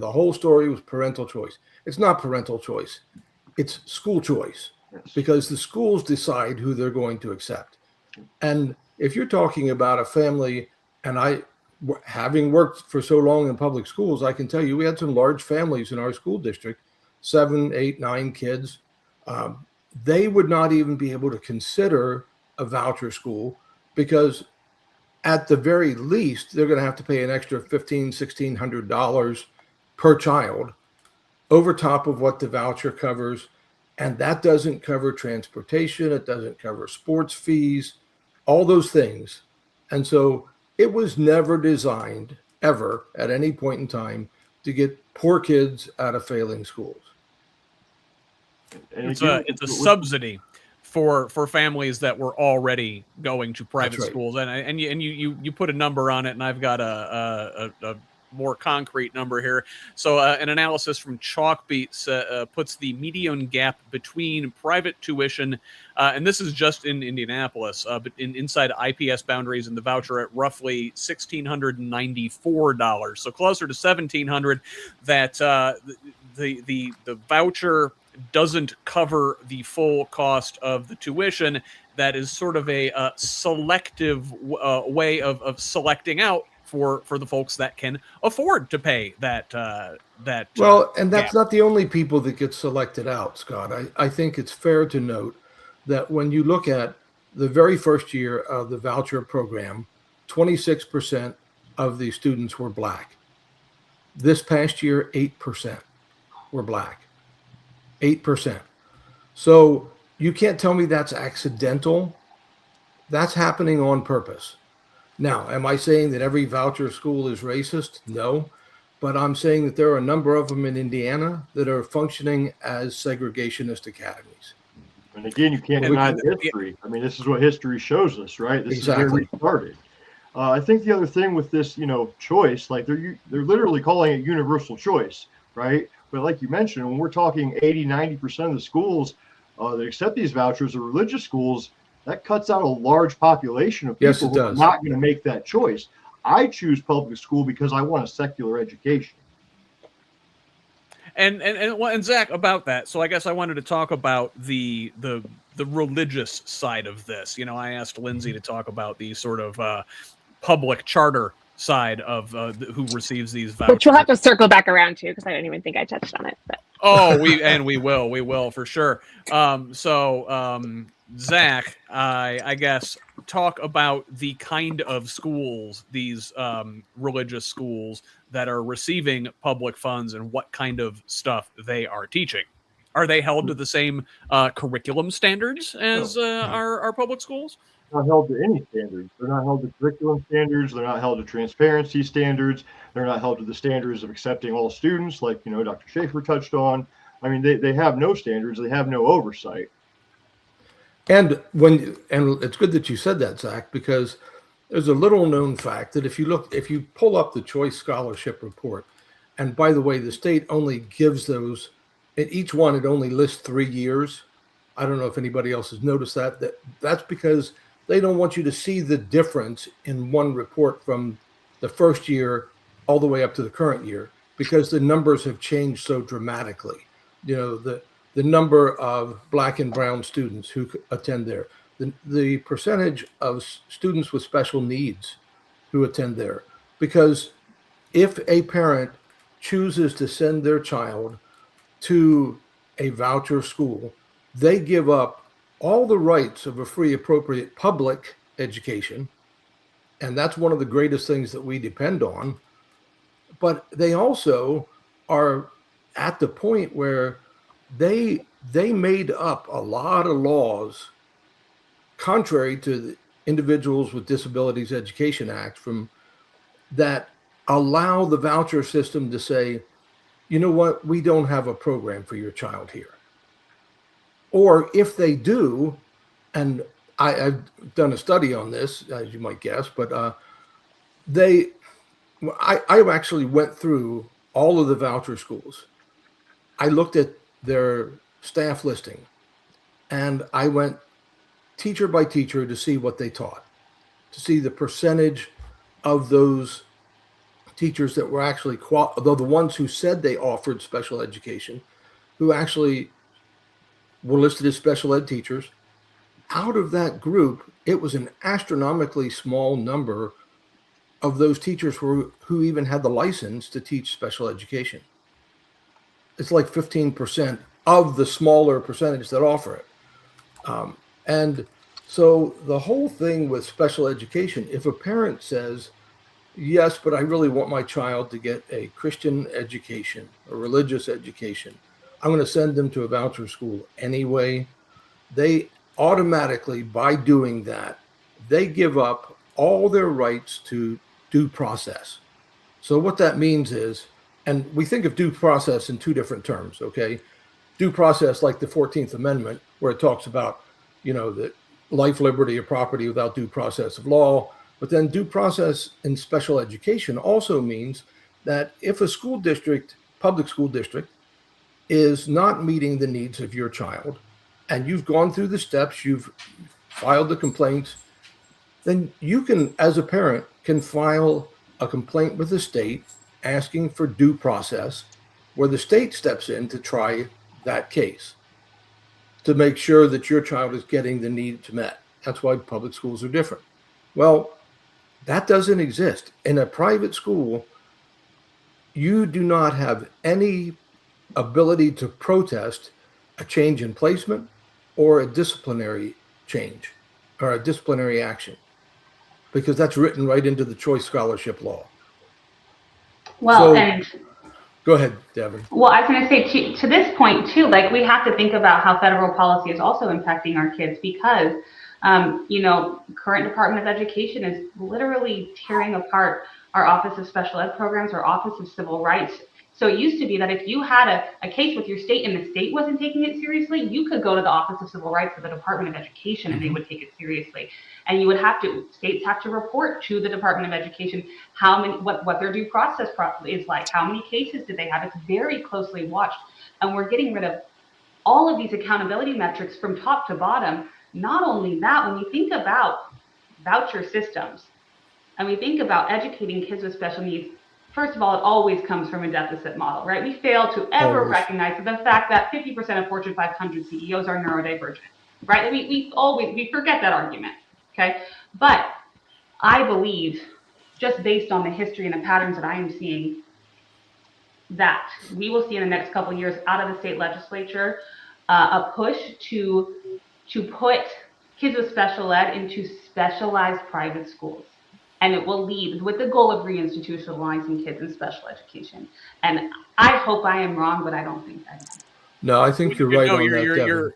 whole story was parental choice. It's not parental choice. It's school choice, because the schools decide who they're going to accept. And if you're talking about a family, and having worked for so long in public schools, I can tell you we had some large families in our school district, 7, 8, 9 kids. They would not even be able to consider a voucher school because at the very least, they're going to have to pay an extra $1,500, $1,600 per child over top of what the voucher covers. And that doesn't cover transportation. It doesn't cover sports fees, all those things. And so it was never designed ever at any point in time to get poor kids out of failing schools. It's a subsidy for families that were already going to private schools, and you put a number on it, and I've got a more concrete number here. So an analysis from Chalkbeat puts the median gap between private tuition, and this is just in Indianapolis, but inside IPS boundaries and the voucher at roughly $1,694, so closer to $1,700. That the voucher doesn't cover the full cost of the tuition. That is sort of a selective way of selecting out for the folks that can afford to pay that. And that's not the only people that get selected out, Scott. I think it's fair to note that when you look at the very first year of the voucher program, 26% of the students were Black. This past year, 8% were Black. 8%. So you can't tell me that's accidental. That's happening on purpose. Now, am I saying that every voucher school is racist? No. But I'm saying that there are a number of them in Indiana that are functioning as segregationist academies. And again, you can't deny the history. I mean, this is what history shows us, right? This is where we started. I think the other thing with this, choice, like they're literally calling it universal choice, right? But like you mentioned, when we're talking 80-90% of the schools that accept these vouchers are religious schools, that cuts out a large population of people who are not going to make that choice. I choose public school because I want a secular education. And Zach, about that. So I guess I wanted to talk about the religious side of this. I asked Lindsey to talk about the sort of public charter side of who receives these vouchers. Which we'll have to circle back around to, because I don't even think I touched on it. But. Oh, we will for sure. Zach, I guess talk about the kind of schools, these religious schools that are receiving public funds and what kind of stuff they are teaching. Are they held to the same curriculum standards as our public schools? Not held to any standards. They're not held to curriculum standards. They're not held to transparency standards. They're not held to the standards of accepting all students, like Dr. Shaffer touched on. I mean, they have no standards. They have no oversight. And it's good that you said that, Zach, because there's a little known fact that if you pull up the Choice Scholarship Report, and by the way, the state only gives those, at each one it only lists 3 years. I don't know if anybody else has noticed that's because they don't want you to see the difference in one report from the first year all the way up to the current year, because the numbers have changed so dramatically. The number of Black and brown students who attend there, the percentage of students with special needs who attend there. Because if a parent chooses to send their child to a voucher school, they give up all the rights of a free, appropriate public education. And that's one of the greatest things that we depend on. But they also are at the point where they made up a lot of laws contrary to the Individuals with Disabilities Education Act that allow the voucher system to say, you know what, we don't have a program for your child here. Or if they do, and I've done a study on this, as you might guess, but I actually went through all of the voucher schools. I looked at their staff listing, and I went teacher by teacher to see what they taught, to see the percentage of those teachers that were actually, the ones who said they offered special education, who actually were listed as special ed teachers. Out of that group, it was an astronomically small number of those teachers who even had the license to teach special education. It's like 15% of the smaller percentage that offer it. And so the whole thing with special education, if a parent says, yes, but I really want my child to get a Christian education, a religious education, I'm going to send them to a voucher school anyway, they automatically, by doing that, they give up all their rights to due process. So what that means is, and we think of due process in two different terms, okay? Due process like the 14th Amendment, where it talks about, the life, liberty, or property without due process of law. But then due process in special education also means that if a school district, public school district, is not meeting the needs of your child, and you've gone through the steps, you've filed the complaints, then you can, as a parent, can file a complaint with the state asking for due process, where the state steps in to try that case to make sure that your child is getting the needs met. That's why public schools are different. Well, that doesn't exist. In a private school, you do not have any ability to protest a change in placement or a disciplinary change or a disciplinary action, because that's written right into the choice scholarship law. Well, go ahead, Devon. Well, I was going to say to this point too, like we have to think about how federal policy is also impacting our kids, because current Department of Education is literally tearing apart our Office of Special Ed Programs, our Office of Civil Rights, So it used to be that if you had a case with your state and the state wasn't taking it seriously, you could go to the Office of Civil Rights of the Department of Education and they would take it seriously. And you would states have to report to the Department of Education what their due process is like, how many cases did they have. It's very closely watched. And we're getting rid of all of these accountability metrics from top to bottom. Not only that, when we think about voucher systems and we think about educating kids with special needs, first of all, it always comes from a deficit model, right? We fail to ever recognize the fact that 50% of Fortune 500 CEOs are neurodivergent, right? We forget that argument, okay? But I believe, just based on the history and the patterns that I am seeing, that we will see in the next couple of years out of the state legislature a push to put kids with special ed into specialized private schools. And it will lead with the goal of reinstitutionalizing kids in special education. And I hope I am wrong, but I don't think I am. No, I think you're right on that, Devon.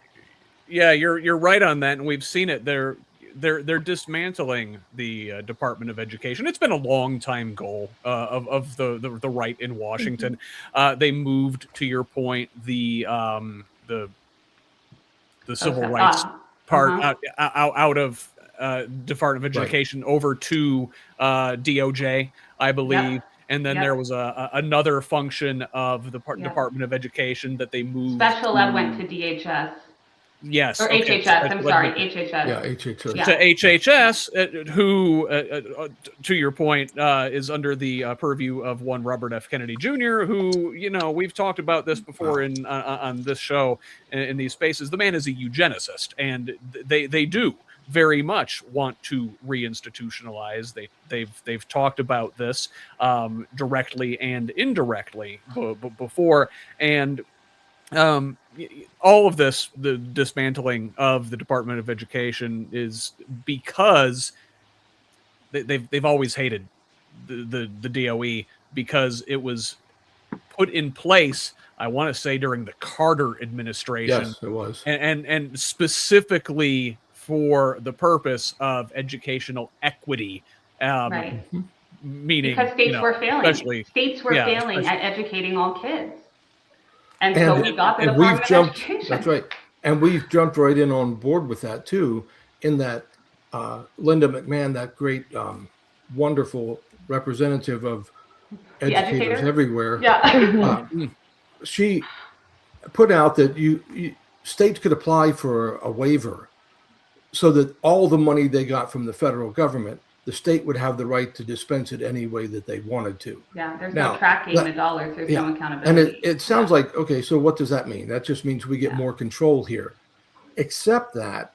You're right on that, and we've seen it. They're dismantling the Department of Education. It's been a long time goal of the right in Washington. They moved, to your point, the civil rights part out of Department of Education over to DOJ, I believe. Yep. And then there was another function of the Department of Education that they moved. Special ed went to DHS. Yes. Or HHS, I'm sorry, HHS. Yeah, HHS. Yeah. To HHS, who, to your point, is under the purview of one Robert F. Kennedy Jr., who, we've talked about this before on this show in these spaces. The man is a eugenicist, and they do very much want to reinstitutionalize. They've talked about this directly and indirectly before, and all of this, the dismantling of the Department of Education, is because they've always hated the DOE, because it was put in place, I want to say, during the Carter administration. Yes, it was, and specifically for the purpose of educational equity, right. Meaning because states were failing. States were failing at educating all kids, and so we got the Department of Education. That's right, and we've jumped right in on board with that too. In that, Linda McMahon, that great, wonderful representative of educators everywhere, she put out that states could apply for a waiver, so that all the money they got from the federal government, the state would have the right to dispense it any way that they wanted to. Yeah, there's no tracking the dollars. There's no accountability. And it sounds like, okay, so what does that mean? That just means we get more control here. Except that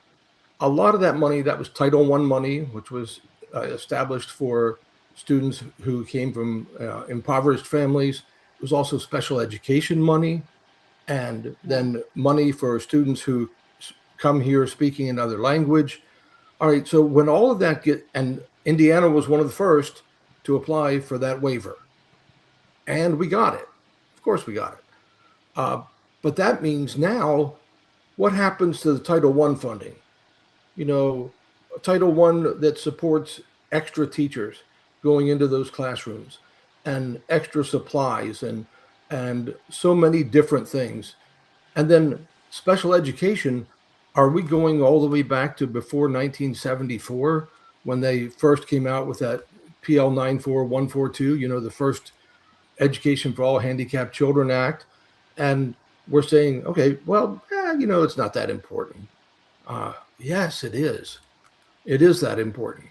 a lot of that money, that was Title I money, which was established for students who came from impoverished families. It was also special education money, and then money for students who come here speaking another language. All right, so when all of that and Indiana was one of the first to apply for that waiver, and we got it. Of course we got it. But that means now, what happens to the Title I funding? Title I that supports extra teachers going into those classrooms, and extra supplies, and so many different things. And then special education. Are we going all the way back to before 1974 when they first came out with that PL 94142, the first Education for All Handicapped Children Act? And we're saying, okay, well, it's not that important. Yes, it is. It is that important.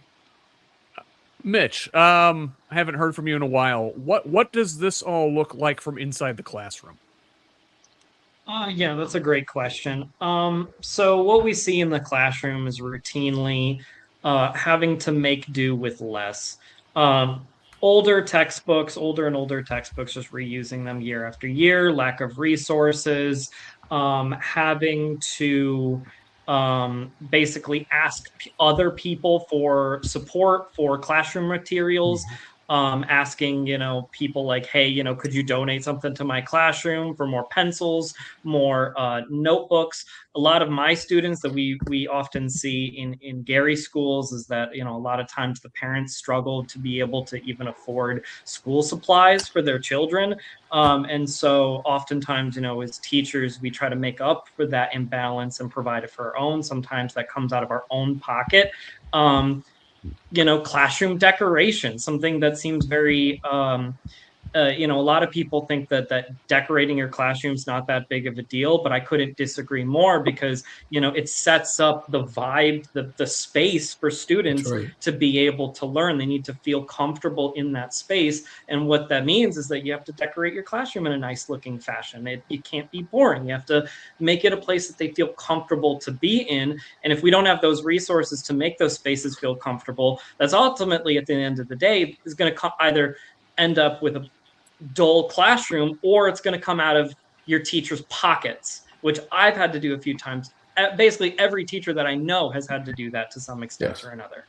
Mitch, I haven't heard from you in a while. What does this all look like from inside the classroom? Yeah, that's a great question. So what we see in the classroom is routinely having to make do with less. Older and older textbooks, just reusing them year after year, lack of resources, having to basically ask other people for support for classroom materials. asking, people like, hey, could you donate something to my classroom for more pencils, more notebooks? A lot of my students that we often see in Gary schools is that, a lot of times the parents struggle to be able to even afford school supplies for their children. And so oftentimes, as teachers, we try to make up for that imbalance and provide it for our own. Sometimes that comes out of our own pocket. Classroom decoration, something that seems very, a lot of people think that decorating your classroom is not that big of a deal, but I couldn't disagree more because, it sets up the vibe, the space for students to be able to learn. They need to feel comfortable in that space. And what that means is that you have to decorate your classroom in a nice looking fashion. It can't be boring. You have to make it a place that they feel comfortable to be in. And if we don't have those resources to make those spaces feel comfortable, that's ultimately at the end of the day is going to either end up with a dull classroom, or it's going to come out of your teacher's pockets, which I've had to do a few times. Basically, every teacher that I know has had to do that to some extent or another.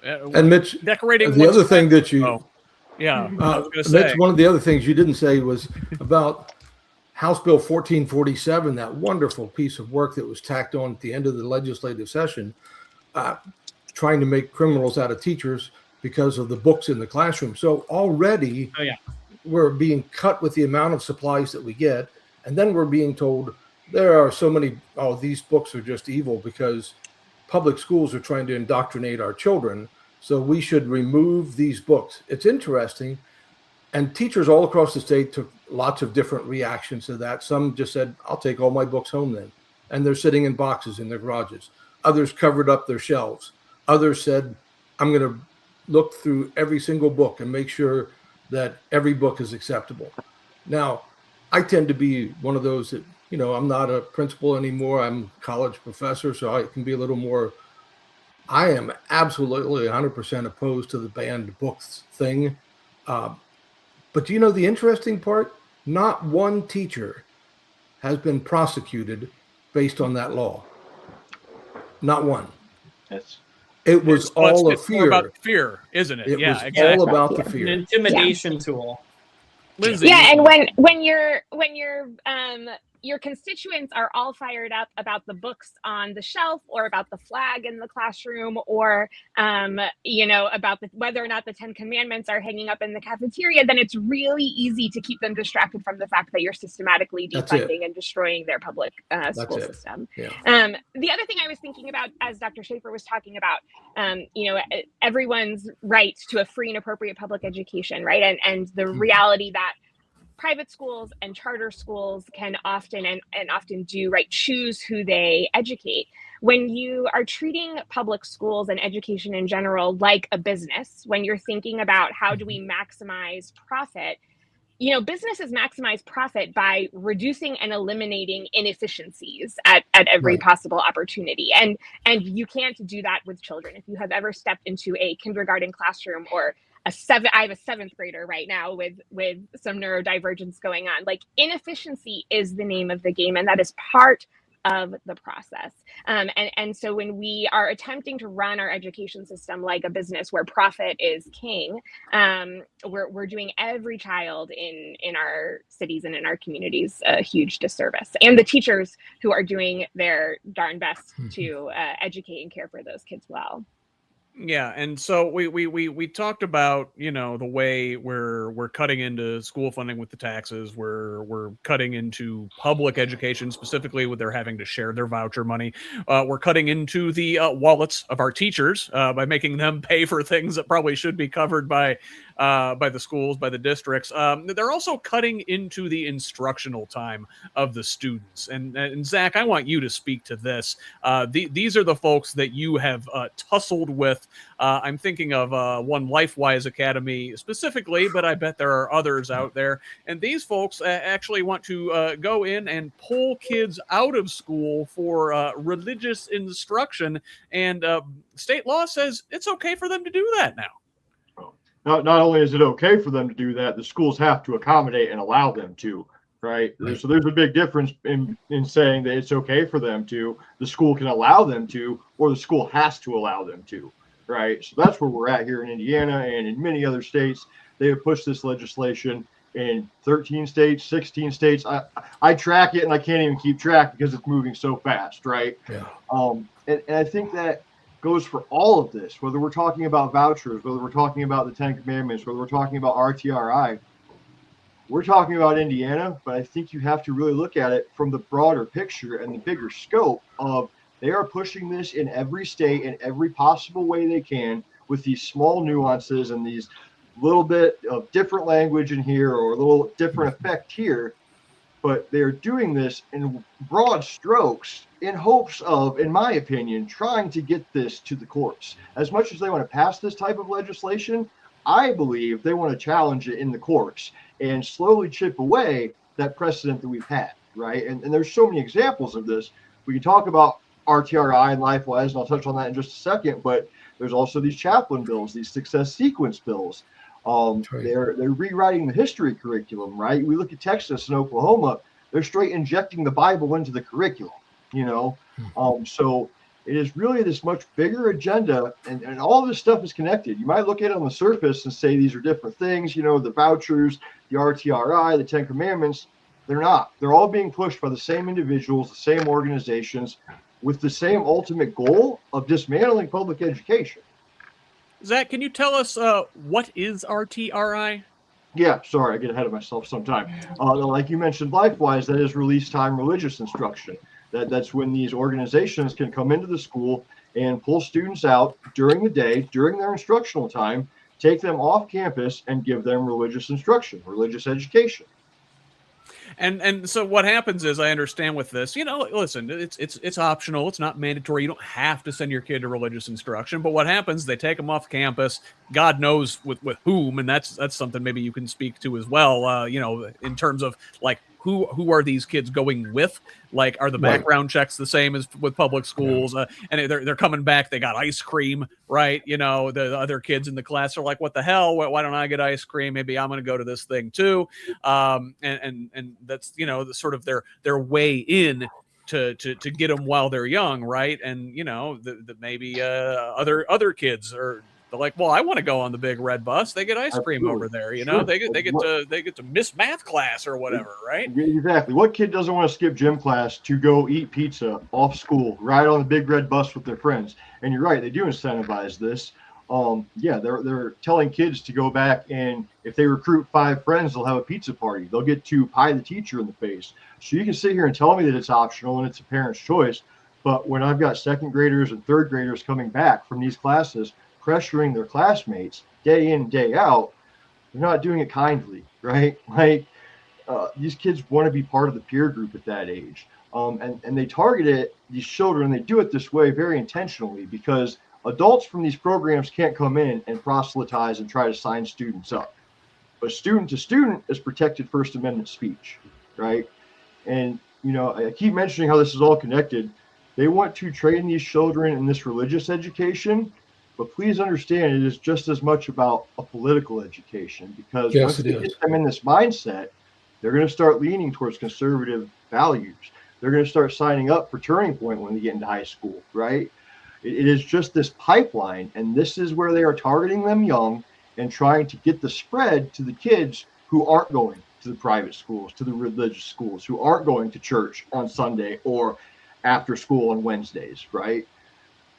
And Mitch, decorating the other thing that you, Mitch, one of the other things you didn't say was about House Bill 1447, that wonderful piece of work that was tacked on at the end of the legislative session, trying to make criminals out of teachers because of the books in the classroom. So already, we're being cut with the amount of supplies that we get. And then we're being told there are so many, these books are just evil because public schools are trying to indoctrinate our children. So we should remove these books. It's interesting. And teachers all across the state took lots of different reactions to that. Some just said, I'll take all my books home then. And they're sitting in boxes in their garages. Others covered up their shelves. Others said, I'm going to look through every single book and make sure that every book is acceptable. Now, I tend to be one of those that, I'm not a principal anymore. I'm a college professor, so I can be a little more. I am absolutely 100% opposed to the banned books thing. But the interesting part? Not one teacher has been prosecuted based on that law. Not one. It was all a fear. More about fear, isn't it? It was all about the fear. An intimidation tool. Lindsey. Yeah, and when your constituents are all fired up about the books on the shelf or about the flag in the classroom or about whether or not the 10 Commandments are hanging up in the cafeteria, then it's really easy to keep them distracted from the fact that you're systematically defunding and destroying their public school system. Yeah. The other thing I was thinking about, as Dr. Shaffer was talking about, everyone's right to a free and appropriate public education, right? And the reality that private schools and charter schools can often and often do, right, choose who they educate. When you are treating public schools and education in general like a business, when you're thinking about how do we maximize profit, businesses maximize profit by reducing and eliminating inefficiencies at every possible opportunity. And you can't do that with children. If you have ever stepped into a kindergarten classroom or I have a 7th grader right now with some neurodivergence going on. Like, inefficiency is the name of the game, and that is part of the process. And so when we are attempting to run our education system like a business where profit is king, we're doing every child in our cities and in our communities a huge disservice, and the teachers who are doing their darn best to educate and care for those kids well. Yeah, and so we talked about, the way we're cutting into school funding with the taxes, we're cutting into public education, specifically with their having to share their voucher money. We're cutting into the wallets of our teachers by making them pay for things that probably should be covered by the schools, by the districts. They're also cutting into the instructional time of the students. And Zach, I want you to speak to this. These are the folks that you have tussled with. I'm thinking of one LifeWise Academy specifically, but I bet there are others out there. And these folks actually want to go in and pull kids out of school for religious instruction. And state law says it's okay for them to do that now. Not only is it okay for them to do that, the schools have to accommodate and allow them to, right? So there's a big difference in saying that it's okay for them to, the school can allow them to, or the school has to allow them to, right? So that's where we're at here in Indiana and in many other states. They have pushed this legislation in 13 states, 16 states. I track it and I can't even keep track because it's moving so fast, right? Yeah. And I think that goes for all of this, whether we're talking about vouchers, whether we're talking about the 10 Commandments, whether we're talking about RTRI. We're talking about Indiana, but I think you have to really look at it from the broader picture and the bigger scope of they are pushing this in every state in every possible way they can with these small nuances and these little bit of different language in here or a little different effect here. But they're doing this in broad strokes in hopes of, in my opinion, trying to get this to the courts. As much as they want to pass this type of legislation, I believe they want to challenge it in the courts and slowly chip away that precedent that we've had, right? And there's so many examples of this. We can talk about RTRI and LifeWise, and I'll touch on that in just a second, but there's also these chaplain bills, these success sequence bills. Right. They're rewriting the history curriculum, right? We look at Texas and Oklahoma, they're straight injecting the Bible into the curriculum, you know? So it is really this much bigger agenda, and all this stuff is connected. You might look at it on the surface and say these are different things, you know, the vouchers, the RTRI, the 10 Commandments. They're not. They're all being pushed by the same individuals, the same organizations, with the same ultimate goal of dismantling public education. Zach, can you tell us what is RTRI? Yeah, sorry, I get ahead of myself sometime. Like you mentioned, LifeWise, that is release time religious instruction. That's when these organizations can come into the school and pull students out during the day, during their instructional time, take them off campus and give them religious instruction, religious education. And so what happens is, I understand with this, you know, listen, it's optional. It's not mandatory. You don't have to send your kid to religious instruction. But what happens, they take them off campus, God knows with whom. And that's something maybe you can speak to as well, you know, in terms of like, who are these kids going with? Like, are the background checks the same as with public schools? And they're coming back. They got ice cream, right? You know, the other kids in the class are like, "What the hell? Why don't I get ice cream? Maybe I'm going to go to this thing too." And that's, you know, the sort of their way in to get them while they're young, right? And you know, the maybe other kids are. They're like, well, I want to go on the big red bus. They get ice cream over there, you know. They get to miss math class or whatever, right? Exactly. What kid doesn't want to skip gym class to go eat pizza off school, ride on the big red bus with their friends? And you're right, they do incentivize this. They're telling kids to go back, and if they recruit 5 friends, they'll have a pizza party. They'll get to pie the teacher in the face. So you can sit here and tell me that it's optional and it's a parent's choice, but when I've got second graders and third graders coming back from these classes, pressuring their classmates day in, day out, they're not doing it kindly, right? Like these kids want to be part of the peer group at that age. And they target these children, they do it this way very intentionally because adults from these programs can't come in and proselytize and try to sign students up. But student to student is protected First Amendment speech, right? And, you know, I keep mentioning how this is all connected. They want to train these children in this religious education, but please understand it is just as much about a political education, because once they get them in this mindset, they're going to start leaning towards conservative values. They're going to start signing up for Turning Point when they get into high school, right? It is just this pipeline, and this is where they are targeting them young and trying to get the spread to the kids who aren't going to the private schools, to the religious schools, who aren't going to church on Sunday or after school on Wednesdays, right?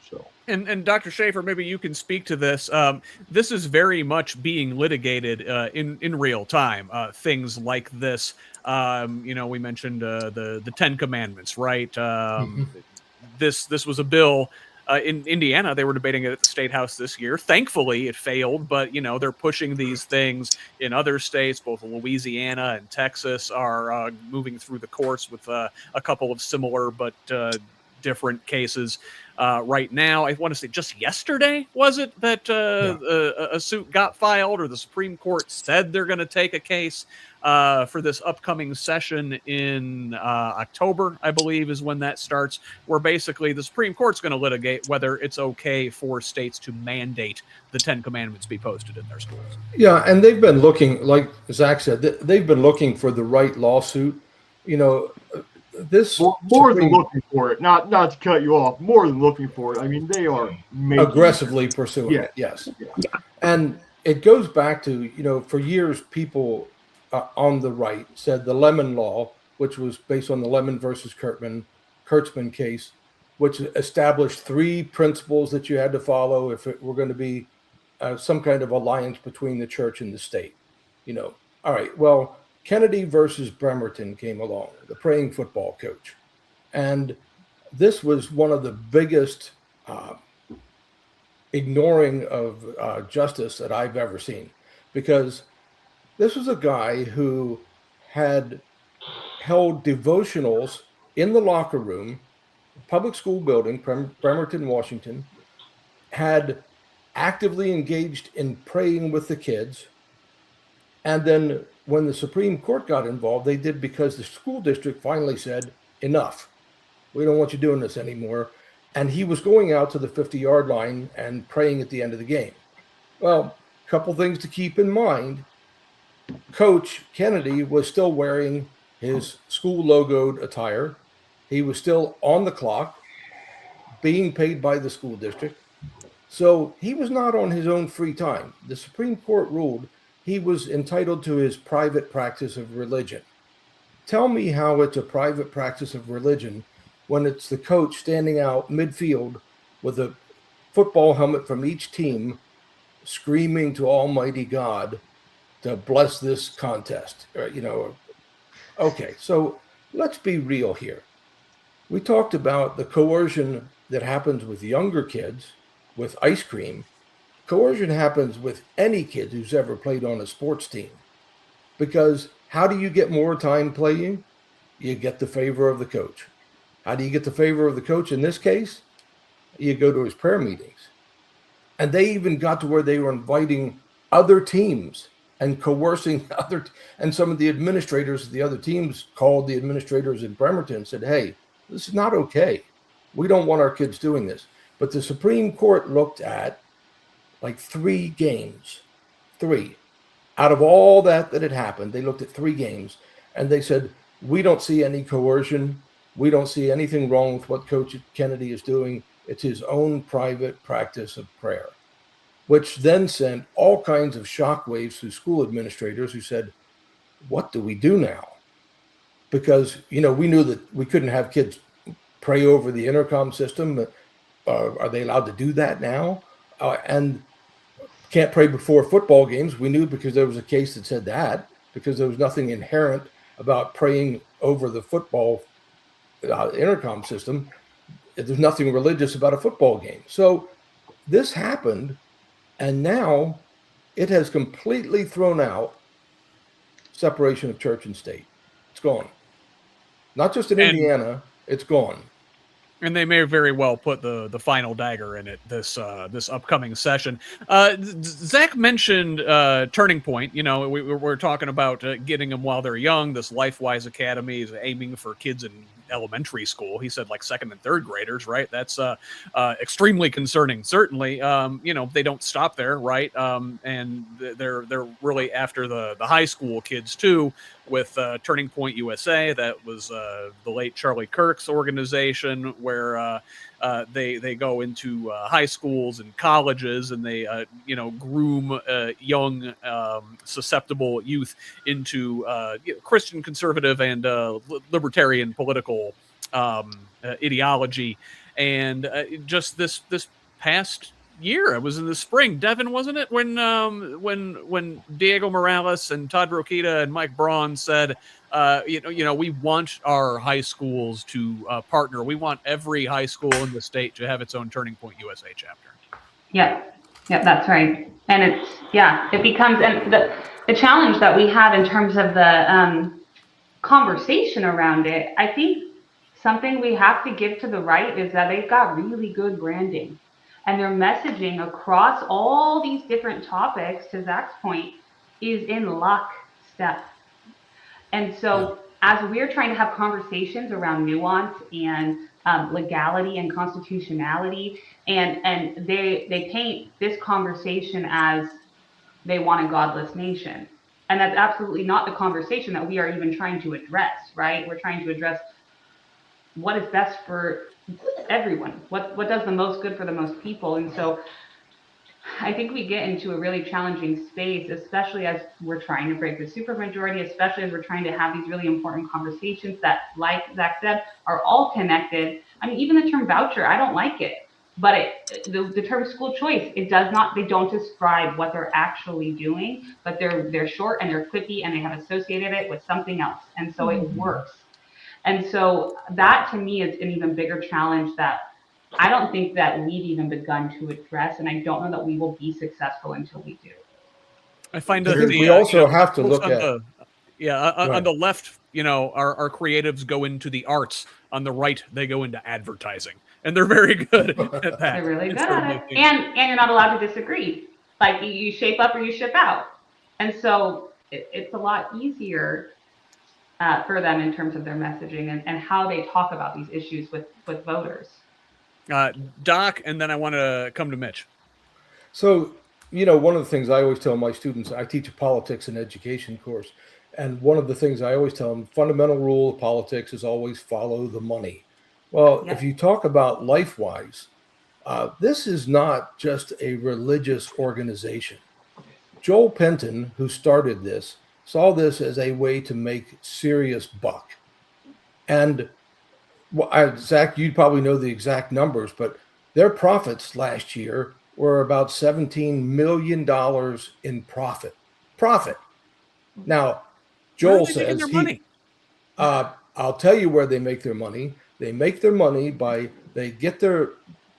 So. And Dr. Shaffer, maybe you can speak to this. This is very much being litigated in real time. Things like this, you know, we mentioned the 10 Commandments, right? This was a bill in Indiana. They were debating it at the State House this year. Thankfully, it failed, but you know, they're pushing these things in other states. Both Louisiana and Texas are moving through the courts with a couple of similar but different cases. Right now, I want to say just yesterday, was it that a suit got filed, or the Supreme Court said they're going to take a case for this upcoming session in October, I believe is when that starts, where basically the Supreme Court's going to litigate whether it's okay for states to mandate the 10 Commandments be posted in their schools. Yeah, and they've been looking, like Zach said, they've been looking for the right lawsuit. You know, this more than looking for it, not to cut you off, more than looking for it. I mean, they are aggressively pursuing it. Yes. Yeah. And it goes back to, for years, people on the right said the Lemon Law, which was based on the Lemon versus Kurtzman case, which established 3 principles that you had to follow if it were going to be some kind of alliance between the church and the state. All right, well, Kennedy versus Bremerton came along, the praying football coach. And this was one of the biggest ignoring of justice that I've ever seen, because this was a guy who had held devotionals in the locker room, public school building, Bremerton, Washington, had actively engaged in praying with the kids. And then when the Supreme Court got involved, they did because the school district finally said, enough. We don't want you doing this anymore. And he was going out to the 50-yard line and praying at the end of the game. Well, a couple things to keep in mind. Coach Kennedy was still wearing his school logoed attire. He was still on the clock, being paid by the school district. So he was not on his own free time. The Supreme Court ruled he was entitled to his private practice of religion. Tell me how it's a private practice of religion when it's the coach standing out midfield with a football helmet from each team, screaming to Almighty God to bless this contest. Okay, so let's be real here. We talked about the coercion that happens with younger kids with ice cream. Coercion happens with any kid who's ever played on a sports team. Because how do you get more time playing? You get the favor of the coach. How do you get the favor of the coach in this case? You go to his prayer meetings. And they even got to where they were inviting other teams and coercing and some of the administrators of the other teams called the administrators in Bremerton and said, hey, this is not okay. We don't want our kids doing this. But the Supreme Court looked at like 3 games, 3. Out of all that had happened, they looked at 3 games and they said, we don't see any coercion. We don't see anything wrong with what Coach Kennedy is doing. It's his own private practice of prayer, which then sent all kinds of shockwaves through school administrators who said, what do we do now? Because, we knew that we couldn't have kids pray over the intercom system. Are they allowed to do that now? And can't pray before football games. We knew because there was a case that said that, because there was nothing inherent about praying over the football intercom system. There's nothing religious about a football game. So this happened, and now it has completely thrown out separation of church and state. It's gone. Not just in Indiana, it's gone. And they may very well put the final dagger in it this upcoming session. Zach mentioned Turning Point. We're talking about getting them while they're young. This LifeWise Academy is aiming for kids in elementary school. He said like 2nd and 3rd graders, right? That's extremely concerning. Certainly, they don't stop there, right? And they're really after the high school kids too, with Turning Point USA. That was the late Charlie Kirk's organization, where they go into high schools and colleges, and they groom young susceptible youth into Christian conservative and libertarian political ideology. And just this past year, it was in the spring, Devon, wasn't it, when Diego Morales and Todd Rokita and Mike Braun said, we want our high schools to partner. We want every high school in the state to have its own Turning Point USA chapter. Yeah, that's right. And it becomes, and the challenge that we have in terms of the conversation around it, I think something we have to give to the right is that they've got really good branding. And their messaging across all these different topics, to Zach's point, is in lockstep. And so as we're trying to have conversations around nuance and legality and constitutionality, and they paint this conversation as they want a godless nation. And that's absolutely not the conversation that we are even trying to address, right? We're trying to address what is best for everyone, what does the most good for the most people. And so I think we get into a really challenging space, especially as we're trying to break the supermajority, especially as we're trying to have these really important conversations that, like Zach said, are all connected. I mean, even the term voucher, I don't like it, but the term school choice, it does not, they don't describe what they're actually doing, but they're short and they're quippy and they have associated it with something else. And so it works. And so that to me is an even bigger challenge that I don't think that we've even begun to address, and I don't know that we will be successful until we do. I find I that think we also have to look at on the left, our creatives go into the arts. On the right, they go into advertising, and they're very good at that. They're really good at it, and you're not allowed to disagree. Like you shape up or you ship out, and so it's a lot easier for them in terms of their messaging and how they talk about these issues with voters. Doc, and then I want to come to Mitch. So, one of the things I always tell my students, I teach a politics and education course. And one of the things I always tell them, fundamental rule of politics is always follow the money. Well, if you talk about LifeWise, this is not just a religious organization. Joel Penton, who started this, saw this as a way to make serious buck. And Zach, you probably know the exact numbers, but their profits last year were about $17 million in profit. Now, Joel says, I'll tell you where they make their money. They make their money by they get their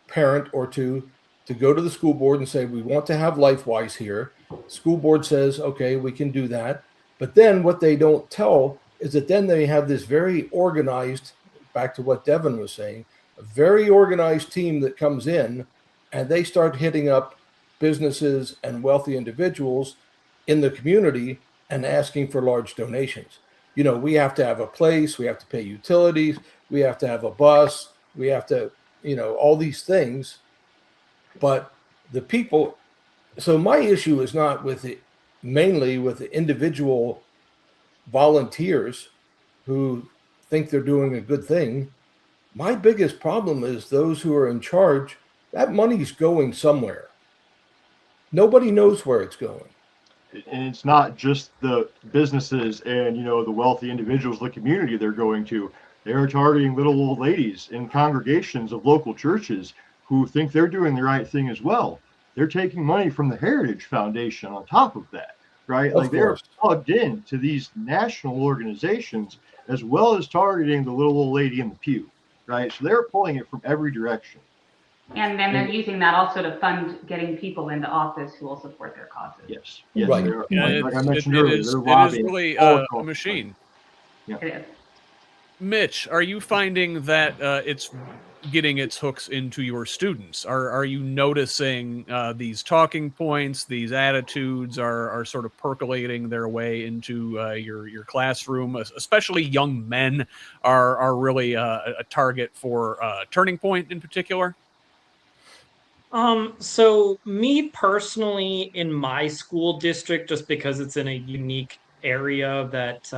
parent or two to go to the school board and say, we want to have LifeWise here. School board says, okay, we can do that. But then what they don't tell is that then they have this very organized, back to what Devon was saying, a very organized team that comes in and they start hitting up businesses and wealthy individuals in the community and asking for large donations. We have to have a place, we have to pay utilities, we have to have a bus, we have to, all these things. But the people, so my issue is not mainly with the individual volunteers who think they're doing a good thing. My biggest problem is those who are in charge. That money's going somewhere. Nobody knows where it's going. And it's not just the businesses and the wealthy individuals of the community they're going to. They're targeting little old ladies in congregations of local churches who think they're doing the right thing as well. They're taking money from the Heritage Foundation on top of that, right? Like they're plugged in to these national organizations as well as targeting the little old lady in the pew, right? So they're pulling it from every direction. And then they're using that also to fund getting people into office who will support their causes. Yes, right. Like I mentioned earlier, they're lobbying. It is really a machine. Yeah. It is. Mitch, are you finding that it's getting its hooks into your students? Are you noticing these talking points, these attitudes are sort of percolating their way into your classroom? Especially young men are really a target for Turning Point in particular? So me personally, in my school district, just because it's in a unique area that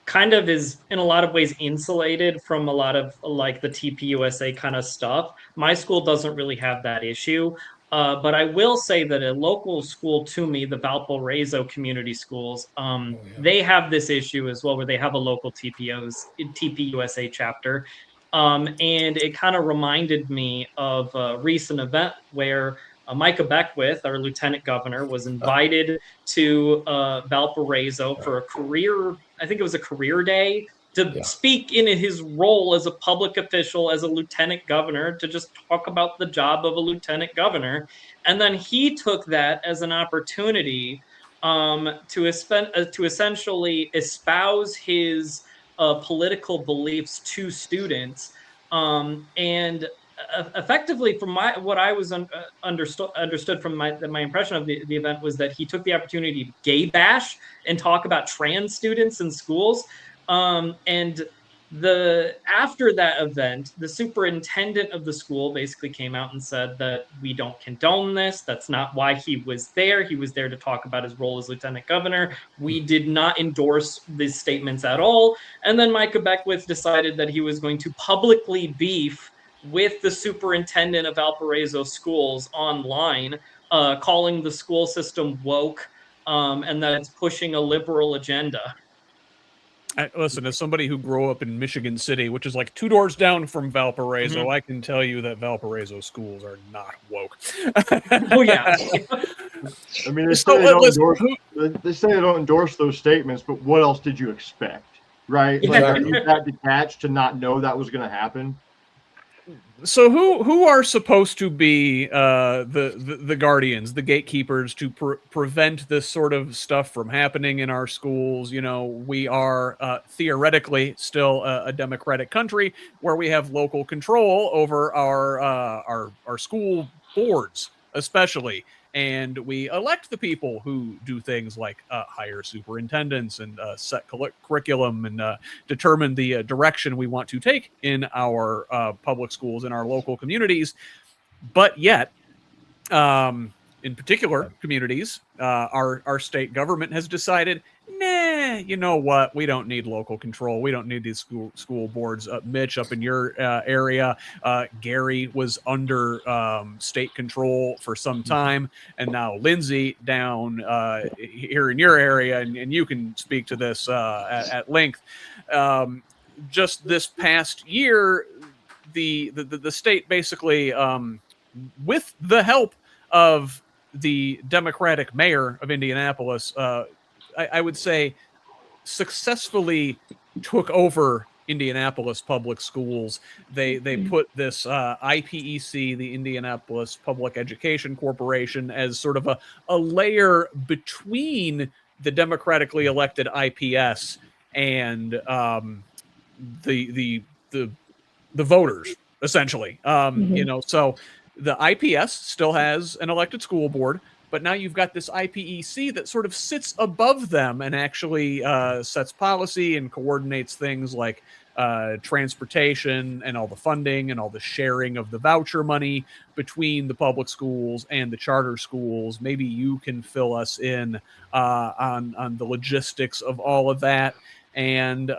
kind of is in a lot of ways insulated from a lot of like the TPUSA kind of stuff, my school doesn't really have that issue. But I will say that a local school to me, the Valparaiso Community Schools, they have this issue as well, where they have a local TPUSA chapter. And it kind of reminded me of a recent event where Micah Beckwith, our lieutenant governor, was invited to Valparaiso for a career, I think it was a career day, to speak in his role as a public official, as a lieutenant governor, to just talk about the job of a lieutenant governor. And then he took that as an opportunity to essentially espouse his political beliefs to students, and effectively, from what I was understood from my impression of the event, was that he took the opportunity to gay bash and talk about trans students in schools, and After that event, the superintendent of the school basically came out and said that we don't condone this. That's not why he was there. He was there to talk about his role as lieutenant governor. We did not endorse these statements at all. And then Micah Beckwith decided that he was going to publicly beef with the superintendent of Valparaiso schools online, calling the school system woke, and that it's pushing a liberal agenda. Listen, as somebody who grew up in Michigan City, which is like 2 doors down from Valparaiso, I can tell you that Valparaiso schools are not woke. Oh, yeah. I mean, they say they don't endorse those statements, but what else did you expect, right? Like, are you that detached to not know that was going to happen? So who are supposed to be the guardians, the gatekeepers to prevent this sort of stuff from happening in our schools? You know, we are theoretically still a democratic country where we have local control over our school boards, especially. And we elect the people who do things like hire superintendents and set curriculum and determine the direction we want to take in our public schools, in our local communities. But yet, in particular communities, our state government has decided, nah, you know what? We don't need local control. We don't need these school boards. Mitch, up in your area, Gary was under state control for some time, and now Lindsey down here in your area, and you can speak to this at length. Just this past year, the state basically, with the help of the Democratic mayor of Indianapolis, I would say successfully took over Indianapolis public schools. They put this IPEC, the Indianapolis Public Education Corporation, as sort of a layer between the democratically elected IPS and the voters, essentially. You know, so the IPS still has an elected school board, but now you've got this IPEC that sort of sits above them and actually sets policy and coordinates things like transportation and all the funding and all the sharing of the voucher money between the public schools and the charter schools. Maybe you can fill us in on the logistics of all of that. And,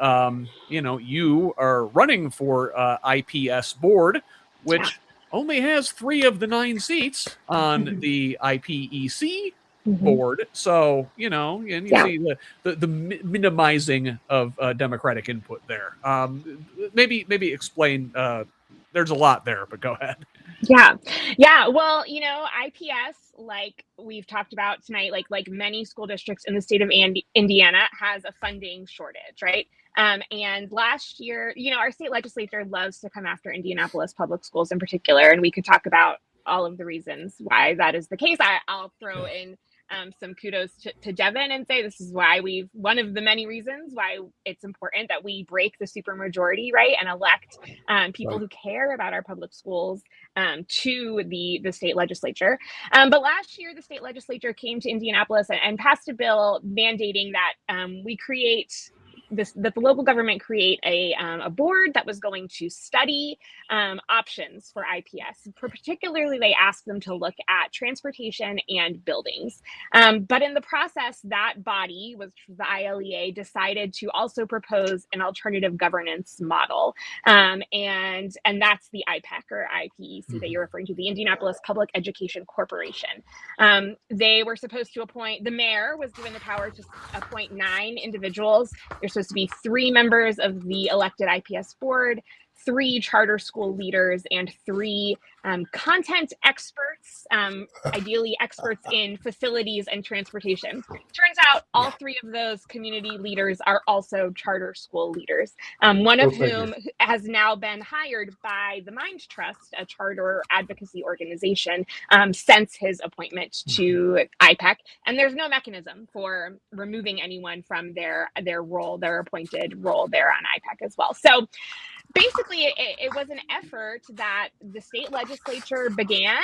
you know, you are running for IPS board, which only has 3 of the 9 seats on the IPEC board. So, you know, and you see the minimizing of democratic input there. Maybe explain, there's a lot there, but go ahead. Yeah. Well, you know, IPS, like we've talked about tonight, like many school districts in the state of Indiana, has a funding shortage, right? And last year, you know, our state legislature loves to come after Indianapolis public schools in particular, and we could talk about all of the reasons why that is the case. I'll throw in some kudos to Devon and say this is why one of the many reasons why it's important that we break the supermajority, right, and elect people who care about our public schools to the state legislature. But last year, the state legislature came to Indianapolis and passed a bill mandating that we create that the local government create a board that was going to study options for IPS. Particularly, they asked them to look at transportation and buildings. But in the process, that body, was the ILEA, decided to also propose an alternative governance model. And that's the IPEC or IPEC that you're referring to, the Indianapolis Public Education Corporation. They were supposed to appoint, the mayor was given the power to appoint 9 individuals. There's supposed to be 3 members of the elected IPS board, 3 charter school leaders, and 3 content experts, ideally experts in facilities and transportation. Turns out all 3 of those community leaders are also charter school leaders, one of whom has now been hired by the Mind Trust, a charter advocacy organization, since his appointment to IPEC. And there's no mechanism for removing anyone from their role, their appointed role there on IPEC as well. So basically it was an effort that the state legislature began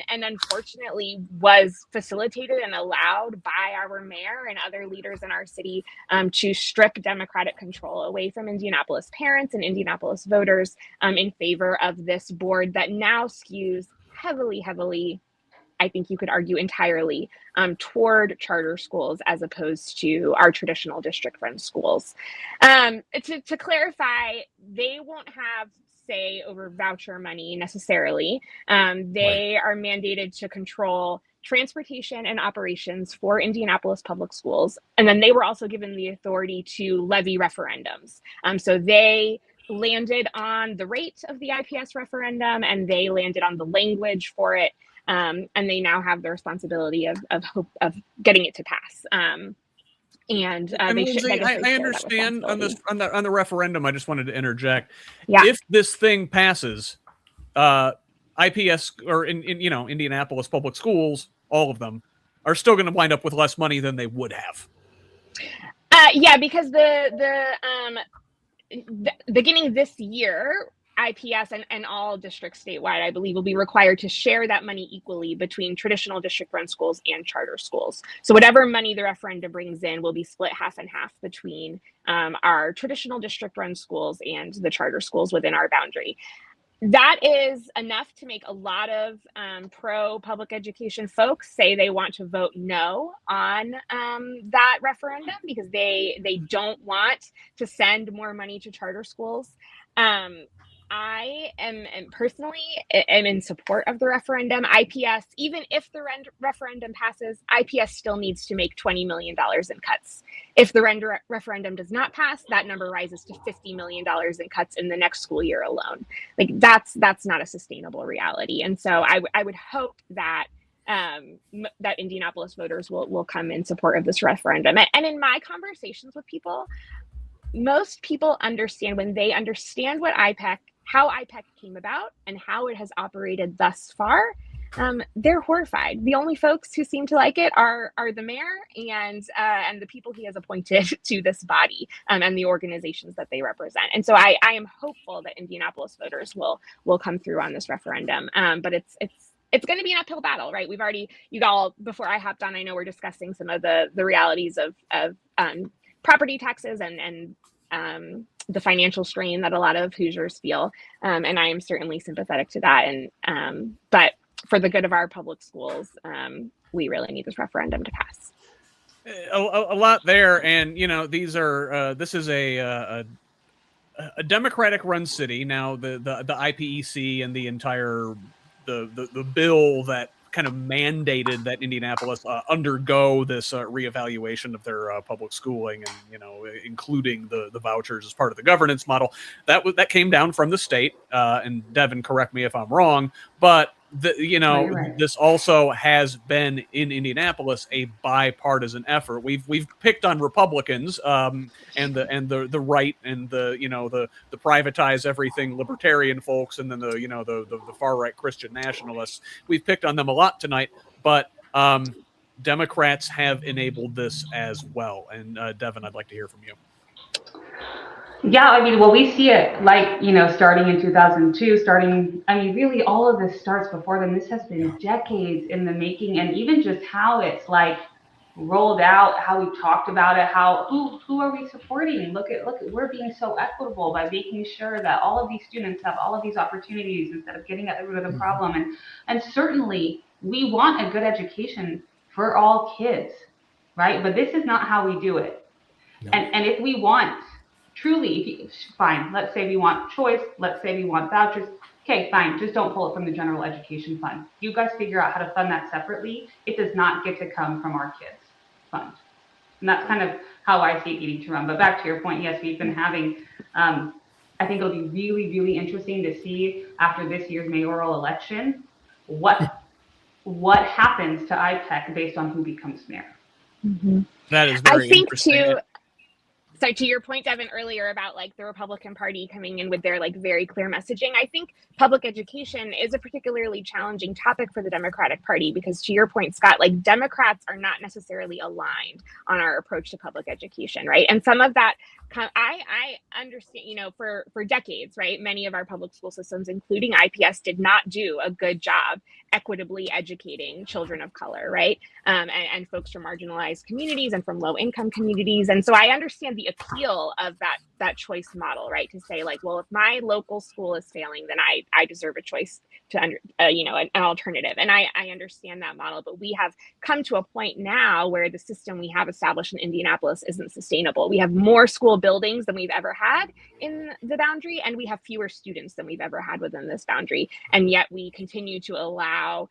and unfortunately was facilitated and allowed by our mayor and other leaders in our city to strip democratic control away from Indianapolis parents and Indianapolis voters in favor of this board that now skews heavily, I think you could argue entirely, toward charter schools as opposed to our traditional district-run schools. To clarify, they won't have say over voucher money necessarily. They are mandated to control transportation and operations for Indianapolis public schools. And then they were also given the authority to levy referendums. So they landed on the rate of the IPS referendum and they landed on the language for it. And they now have the responsibility of getting it to pass. Lindsey, I understand on the referendum. I just wanted to interject. Yeah. If this thing passes, IPS or Indianapolis public schools, all of them, are still going to wind up with less money than they would have. Yeah, because the beginning this year, IPS and all districts statewide, I believe, will be required to share that money equally between traditional district-run schools and charter schools. So whatever money the referendum brings in will be split half and half between our traditional district-run schools and the charter schools within our boundary. That is enough to make a lot of pro-public education folks say they want to vote no on that referendum because they don't want to send more money to charter schools. I am personally in support of the referendum. IPS, even if the referendum passes, IPS still needs to make $20 million in cuts. If the referendum does not pass, that number rises to $50 million in cuts in the next school year alone. Like that's not a sustainable reality. And so I would hope that that Indianapolis voters will come in support of this referendum. And in my conversations with people, most people understand when they understand what how IPEC came about and how it has operated thus far, they're horrified. The only folks who seem to like it are the mayor and the people he has appointed to this body and the organizations that they represent. And so I am hopeful that Indianapolis voters will come through on this referendum. But it's going to be an uphill battle, right? You all, before I hopped on, I know we're discussing some of the realities of property taxes and the financial strain that a lot of Hoosiers feel. And I am certainly sympathetic to that. And but for the good of our public schools, we really need this referendum to pass. A lot there. And, this is a Democratic run city. Now the IPEC and the entire, the bill that kind of mandated that Indianapolis undergo this reevaluation of their public schooling and, including the vouchers as part of the governance model. That came down from the state. And Devon, correct me if I'm wrong, but right. This also has been in Indianapolis a bipartisan effort. We've picked on Republicans and the right and the privatize everything libertarian folks and then the far right Christian nationalists. We've picked on them a lot tonight, but Democrats have enabled this as well. And Devon, I'd like to hear from you. Yeah, I mean, well, we see it starting in 2002, really all of this starts before then. This has been decades in the making, and even just how it's rolled out, how we've talked about it, who are we supporting? Look at we're being so equitable by making sure that all of these students have all of these opportunities instead of getting at the root of the problem. And certainly we want a good education for all kids, right? But this is not how we do it. No. And if we want truly, fine, let's say we want choice, let's say we want vouchers, okay, fine, just don't pull it from the general education fund. You guys figure out how to fund that separately. It does not get to come from our kids' fund. And that's kind of how I see it needing to run. But back to your point, yes, we've been having, I think it'll be really, really interesting to see after this year's mayoral election, what happens to IPEC based on who becomes mayor. Mm-hmm. That is very interesting. So to your point, Devon, earlier about like the Republican Party coming in with their like very clear messaging, I think public education is a particularly challenging topic for the Democratic Party because to your point, Scott, like Democrats are not necessarily aligned on our approach to public education, right? And some of that, I understand, you know, for decades, right? Many of our public school systems, including IPS, did not do a good job equitably educating children of color, right? And folks from marginalized communities and from low income communities. And so I understand the appeal of that choice model, right? To say like, well, if my local school is failing, then I deserve a choice to, you know, an alternative. And I understand that model, but we have come to a point now where the system we have established in Indianapolis isn't sustainable. We have more school buildings than we've ever had in the boundary, and we have fewer students than we've ever had within this boundary. And yet we continue to allow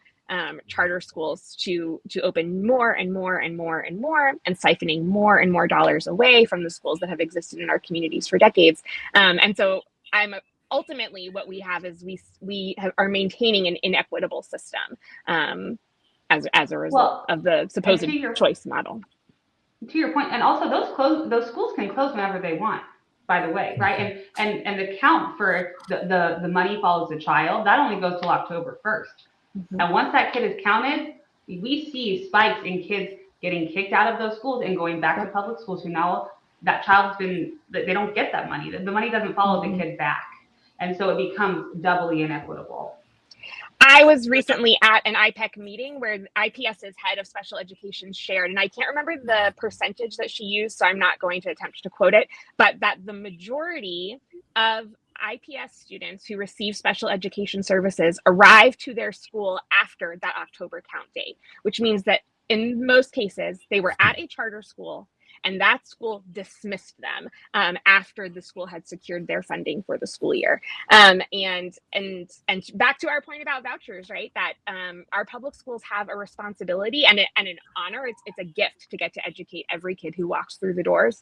charter schools to open more and more and more and more, and siphoning more and more dollars away from the schools that have existed in our communities for decades. And so ultimately what we have is we are maintaining an inequitable system as a result of the supposed choice model. To your point, and also those schools can close whenever they want, by the way, right? And the count for the money follows the child, that only goes till October 1st. Mm-hmm. And once that kid is counted, we see spikes in kids getting kicked out of those schools and going back to public schools who now that child's they don't get that money. The money doesn't follow the kid back. And so it becomes doubly inequitable. I was recently at an IPEC meeting where IPS's head of special education shared, and I can't remember the percentage that she used, so I'm not going to attempt to quote it, but that the majority of IPS students who receive special education services arrive to their school after that October count date, which means that in most cases, they were at a charter school and that school dismissed them after the school had secured their funding for the school year. And back to our point about vouchers, right? That our public schools have a responsibility and an honor. It's a gift to get to educate every kid who walks through the doors.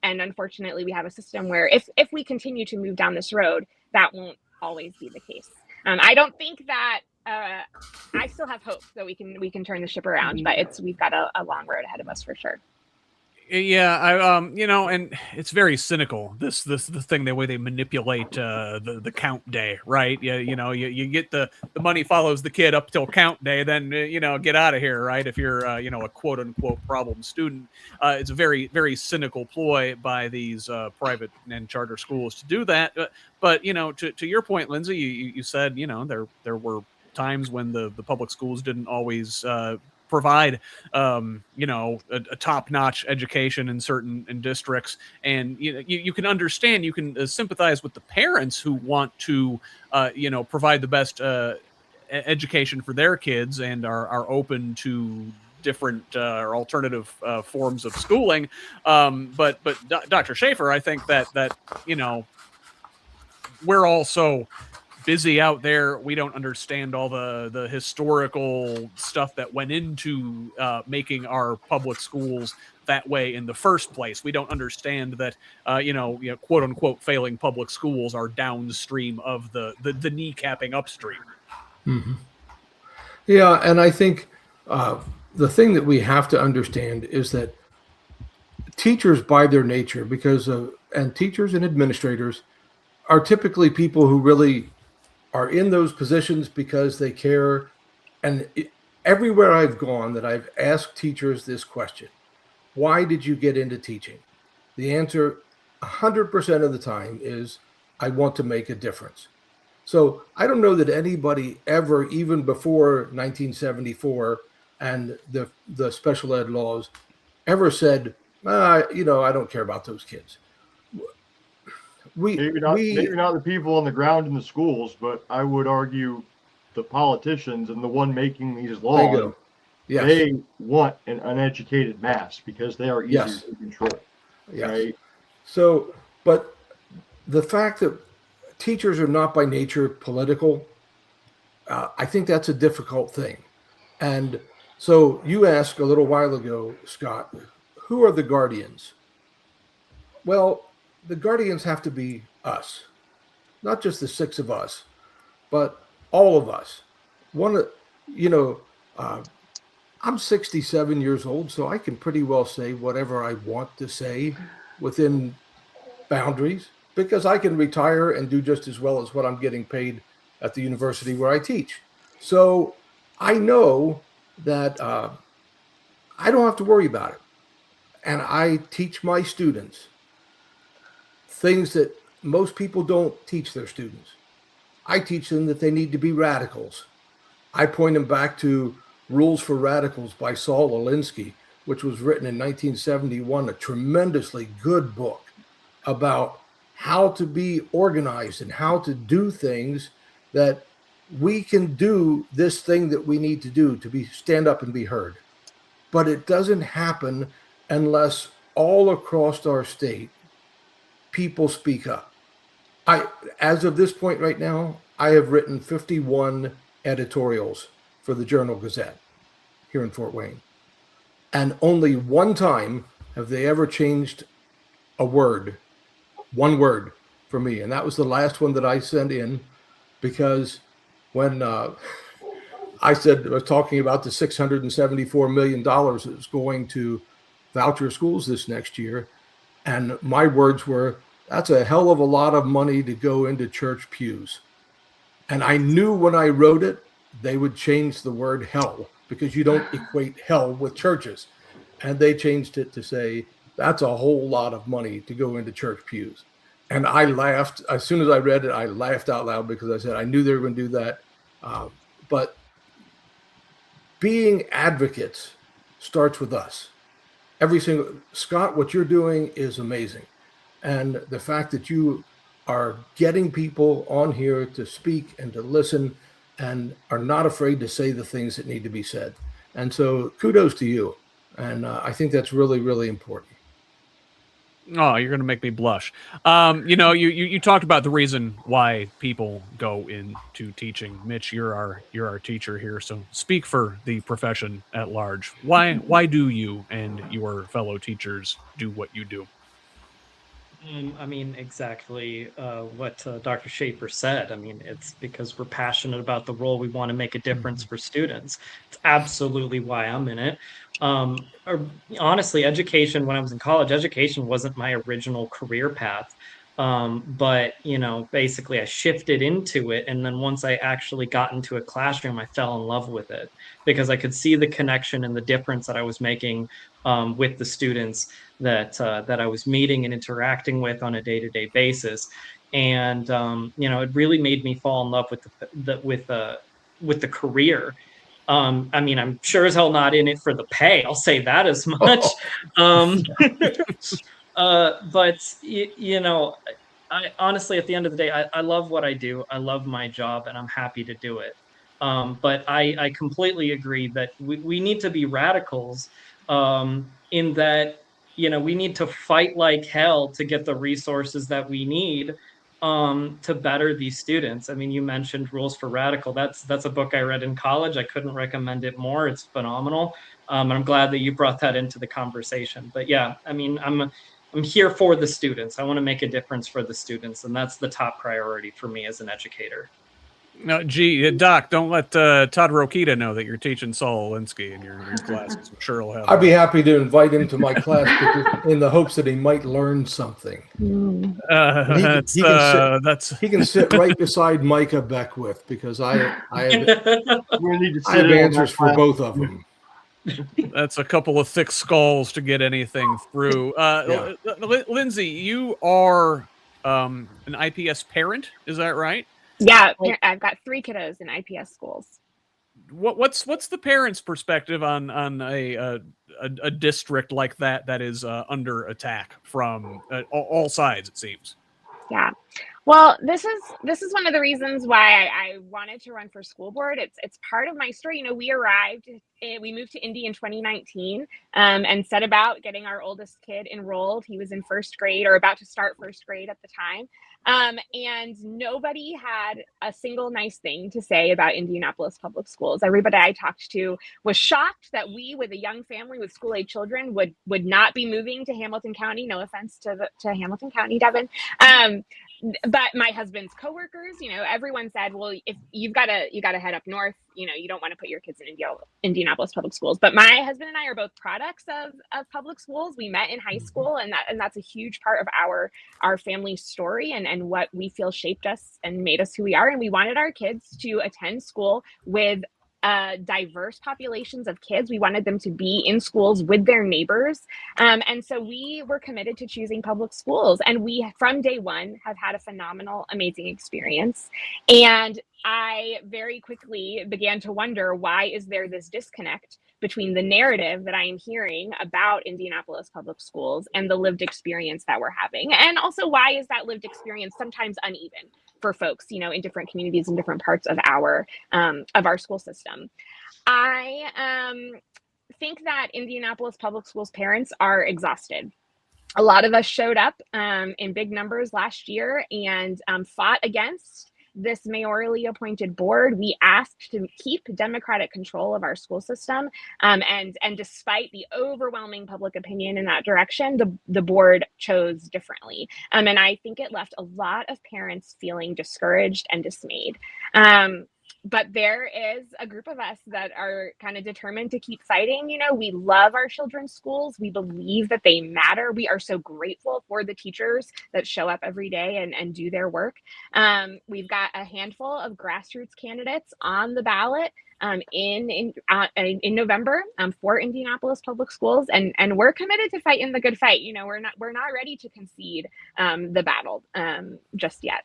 And unfortunately, we have a system where if we continue to move down this road, that won't always be the case. I don't think that I still have hope that we can turn the ship around, but we've got a long road ahead of us for sure. Yeah, you know, and it's very cynical. The thing, the way they manipulate the count day, right? Yeah, you know, you get the money follows the kid up till count day, then you know, get out of here, right? If you're you know, a quote unquote problem student, it's a very, very cynical ploy by these private and charter schools to do that. But you know, to your point, Lindsey, you said, you know, there were times when the public schools didn't always provide you know, a top-notch education in certain districts, and you know, you can understand, you can sympathize with the parents who want to you know, provide the best education for their kids and are open to different or alternative forms of schooling, but Dr. Shaffer, I think that you know, we're also busy out there. We don't understand all the historical stuff that went into making our public schools that way in the first place. We don't understand that you know, quote unquote failing public schools are downstream of the kneecapping upstream. Mm-hmm. Yeah, and I think the thing that we have to understand is that teachers, by their nature, and teachers and administrators are typically people who really are in those positions because they care. And everywhere I've gone that I've asked teachers this question, why did you get into teaching? The answer 100% of the time is, I want to make a difference. So I don't know that anybody ever, even before 1974 and the special ed laws, ever said, you know, I don't care about those kids. Maybe not the people on the ground in the schools, but I would argue the politicians and the one making these laws, yes, they want an uneducated mass because they are easier to control. Yes. Right? So, but the fact that teachers are not by nature political, I think that's a difficult thing. And so you asked a little while ago, Scott, who are the guardians? Well, the guardians have to be us, not just the six of us, but all of us. I'm 67 years old, so I can pretty well say whatever I want to say within boundaries, because I can retire and do just as well as what I'm getting paid at the university where I teach. So I know that I don't have to worry about it. And I teach my students things that most people don't teach their students. I teach them that they need to be radicals. I point them back to Rules for Radicals by Saul Alinsky, which was written in 1971, a tremendously good book about how to be organized and how to do things that we can do this thing that we need to do to be stand up and be heard. But it doesn't happen unless all across our state, people speak up. As of this point right now, I have written 51 editorials for the Journal-Gazette here in Fort Wayne. And only one time have they ever changed a word, one word for me. And that was the last one that I sent in, because when I was talking about the $674 million that was going to voucher schools this next year. And my words were, that's a hell of a lot of money to go into church pews. And I knew when I wrote it, they would change the word hell, because you don't equate hell with churches. And they changed it to say, that's a whole lot of money to go into church pews. And I laughed. As soon as I read it, I laughed out loud, because I said, I knew they were going to do that. But being advocates starts with us. Scott, what you're doing is amazing. And the fact that you are getting people on here to speak and to listen and are not afraid to say the things that need to be said. And so kudos to you. And I think that's really, really important. Oh, you're going to make me blush. You talked about the reason why people go into teaching. Mitch, you're our teacher here, so speak for the profession at large. Why do you and your fellow teachers do what you do? I mean, exactly what Dr. Shaffer said. I mean, it's because we're passionate about the role. We want to make a difference for students. It's absolutely why I'm in it. Honestly, education, when I was in college, education wasn't my original career path. But, basically I shifted into it. And then once I actually got into a classroom, I fell in love with it, because I could see the connection and the difference that I was making with the students that I was meeting and interacting with on a day-to-day basis. And, it really made me fall in love with the career. I mean, I'm sure as hell not in it for the pay. I'll say that as much. But I honestly, at the end of the day, I love what I do. I love my job, and I'm happy to do it. But I completely agree that we need to be radicals in that, we need to fight like hell to get the resources that we need to better these students. I mean, you mentioned Rules for Radical. That's a book I read in college. I couldn't recommend it more. It's phenomenal. And I'm glad that you brought that into the conversation. But yeah, I mean, I'm here for the students. I want to make a difference for the students, and that's the top priority for me as an educator. No, Doc, don't let Todd Rokita know that you're teaching Saul Alinsky in your classes. I'm sure he'll have. I'd be happy to invite him to my class, in the hopes that he might learn something. He can sit right beside Micah Beckwith, because I have answers for both of them. That's a couple of thick skulls to get anything through. Yeah. Lindsey, you are an IPS parent, is that right? Yeah, I've got 3 kiddos in IPS schools. What's the parents' perspective on a district like that is under attack from all sides, it seems? Yeah. Well, this is one of the reasons why I wanted to run for school board. It's part of my story. We moved to Indy in 2019 and set about getting our oldest kid enrolled. He was in first grade, or about to start first grade at the time. And nobody had a single nice thing to say about Indianapolis public schools. Everybody I talked to was shocked that we, with a young family with school-age children, would not be moving to Hamilton County. No offense to Hamilton County, Devon. but my husband's coworkers, everyone said, well, if you got to head up north, you don't want to put your kids in Indianapolis public schools. But my husband and I are both products of public schools. We met in high school, and that's a huge part of our family story and what we feel shaped us and made us who we are. And we wanted our kids to attend school with diverse populations of kids. We wanted them to be in schools with their neighbors. And so we were committed to choosing public schools. And we, from day one, have had a phenomenal, amazing experience. And I very quickly began to wonder, why is there this disconnect between the narrative that I am hearing about Indianapolis public schools and the lived experience that we're having? And also, why is that lived experience sometimes uneven for folks, in different communities and different parts of our school system? I think that Indianapolis public schools parents are exhausted. A lot of us showed up in big numbers last year and fought against this mayorally appointed board. We asked to keep democratic control of our school system. And despite the overwhelming public opinion in that direction, the board chose differently. And I think it left a lot of parents feeling discouraged and dismayed. But there is a group of us that are kind of determined to keep fighting. We love our children's schools. We believe that they matter. We are so grateful for the teachers that show up every day and do their work. We've got a handful of grassroots candidates on the ballot in November for Indianapolis public schools, and we're committed to fighting the good fight. We're not ready to concede the battle just yet.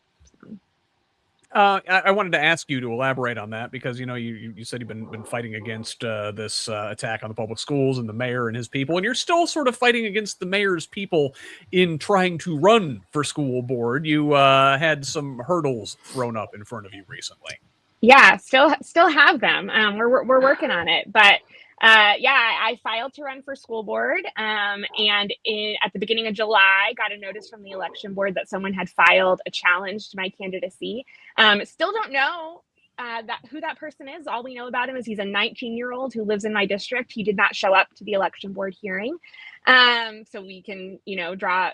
I wanted to ask you to elaborate on that, because you said you've been fighting against this attack on the public schools and the mayor and his people, and you're still sort of fighting against the mayor's people in trying to run for school board. You had some hurdles thrown up in front of you recently. Yeah, still have them. We're working on it, but I filed to run for school board, and at the beginning of July, got a notice from the election board that someone had filed a challenge to my candidacy. Still don't know who that person is. All we know about him is he's a 19-year-old who lives in my district. He did not show up to the election board hearing. So we can,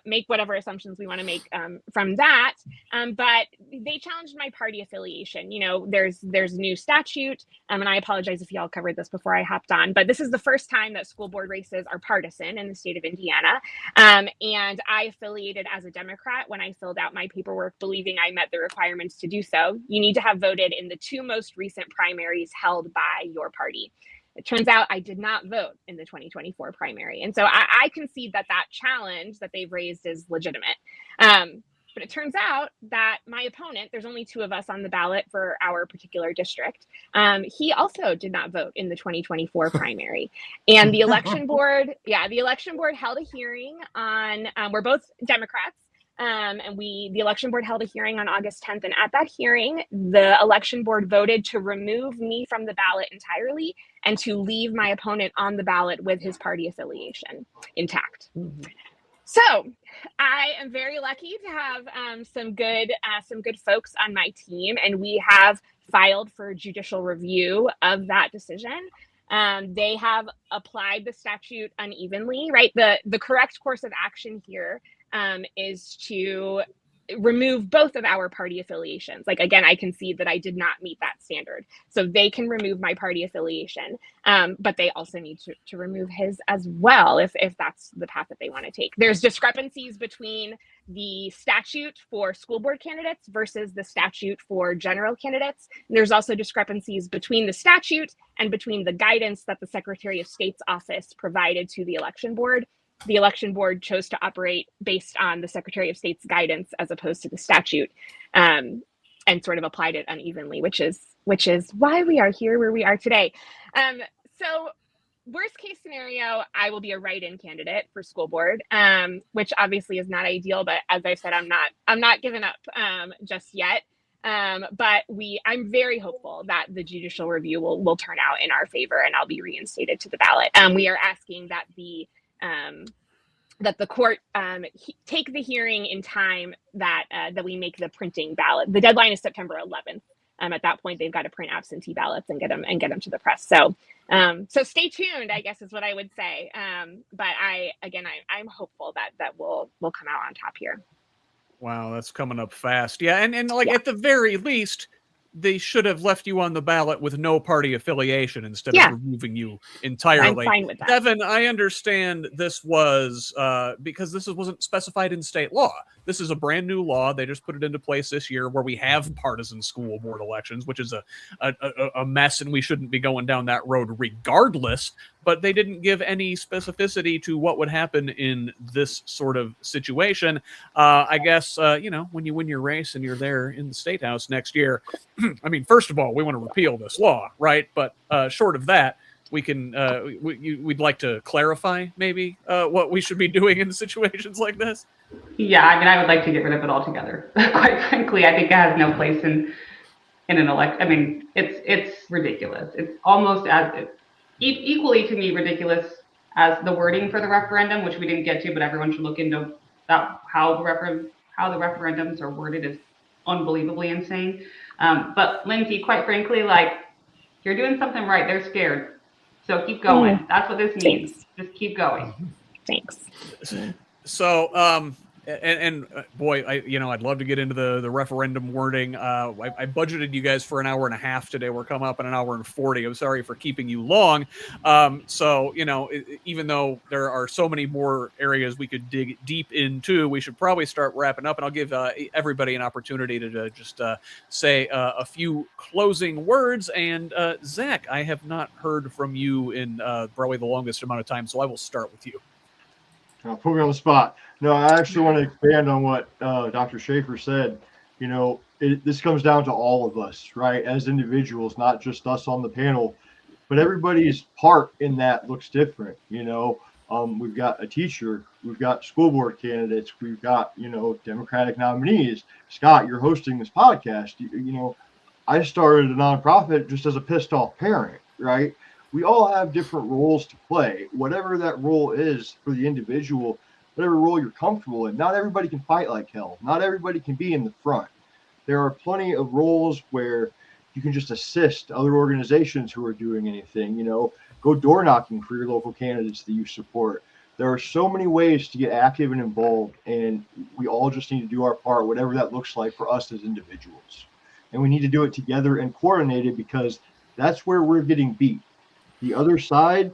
make whatever assumptions we want to make from that. But they challenged my party affiliation. There's a new statute, and I apologize if y'all covered this before I hopped on, but this is the first time that school board races are partisan in the state of Indiana. And I affiliated as a Democrat when I filled out my paperwork, believing I met the requirements to do so. You need to have voted in the two most recent primaries held by your party. It turns out I did not vote in the 2024 primary. And so I concede that challenge that they've raised is legitimate. But it turns out that my opponent, there's only two of us on the ballot for our particular district. He also did not vote in the 2024 primary. And the election board, held a hearing on, we're both Democrats. And the election board held a hearing on August 10th. And at that hearing, the election board voted to remove me from the ballot entirely and to leave my opponent on the ballot with his party affiliation intact. Mm-hmm. So I am very lucky to have some good folks on my team, and we have filed for judicial review of that decision. They have applied the statute unevenly, right? The correct course of action here is to remove both of our party affiliations. Like, again, I concede that I did not meet that standard. So they can remove my party affiliation, but they also need to remove his as well if that's the path that they want to take. There's discrepancies between the statute for school board candidates versus the statute for general candidates. And there's also discrepancies between the statute and between the guidance that the Secretary of State's office provided to the election board. The election board chose to operate based on the Secretary of State's guidance as opposed to the statute, and sort of applied it unevenly, which is why we are here where we are today. So worst case scenario, I will be a write-in candidate for school board, which obviously is not ideal, but as I said, I'm not giving up just yet. But I'm very hopeful that the judicial review will turn out in our favor and I'll be reinstated to the ballot. We are asking that the court take the hearing in time that we make the printing ballot. The deadline is September 11th. At that point, they've got to print absentee ballots and get them to the press. So stay tuned, I guess is what I would say. But I'm hopeful that we'll come out on top here. Wow, that's coming up fast. Yeah, and like at the very least, they should have left you on the ballot with no party affiliation instead of removing you entirely. I'm fine with that. Devon, I understand this was because this wasn't specified in state law. This is a brand new law. They just put it into place this year where we have partisan school board elections, which is a mess, and we shouldn't be going down that road regardless. But they didn't give any specificity to what would happen in this sort of situation. I guess, when you win your race and you're there in the State House next year, I mean, first of all, we want to repeal this law, right? But short of that, we can we'd like to clarify maybe what we should be doing in situations like this. Yeah, I mean, I would like to get rid of it altogether. Quite frankly, I think it has no place in an elect. I mean, it's ridiculous. It's almost as equally to me ridiculous as the wording for the referendum, which we didn't get to, but everyone should look into that. How the referendums are worded is unbelievably insane. But Lindsey, quite frankly, like, you're doing something right. They're scared. So keep going. That's what this means. Thanks. Just keep going. Thanks. So, boy, I'd love to get into the referendum wording. I budgeted you guys for an hour and a half today. We're coming up in an hour and 40. I'm sorry for keeping you long. So, even though there are so many more areas we could dig deep into, we should probably start wrapping up. And I'll give everybody an opportunity to just say a few closing words. And Zach, I have not heard from you in probably the longest amount of time, so I will start with you. Put me on the spot. No, I actually want to expand on what Dr. Shaffer said. This comes down to all of us, right? As individuals, not just us on the panel, but everybody's part in that looks different. We've got a teacher, we've got school board candidates, we've got, Democratic nominees. Scott, you're hosting this podcast. I started a nonprofit just as a pissed off parent, right? We all have different roles to play, whatever that role is for the individual, whatever role you're comfortable in. Not everybody can fight like hell. Not everybody can be in the front. There are plenty of roles where you can just assist other organizations who are doing anything, go door knocking for your local candidates that you support. There are so many ways to get active and involved, and we all just need to do our part, whatever that looks like for us as individuals. And we need to do it together and coordinated, because that's where we're getting beat. The other side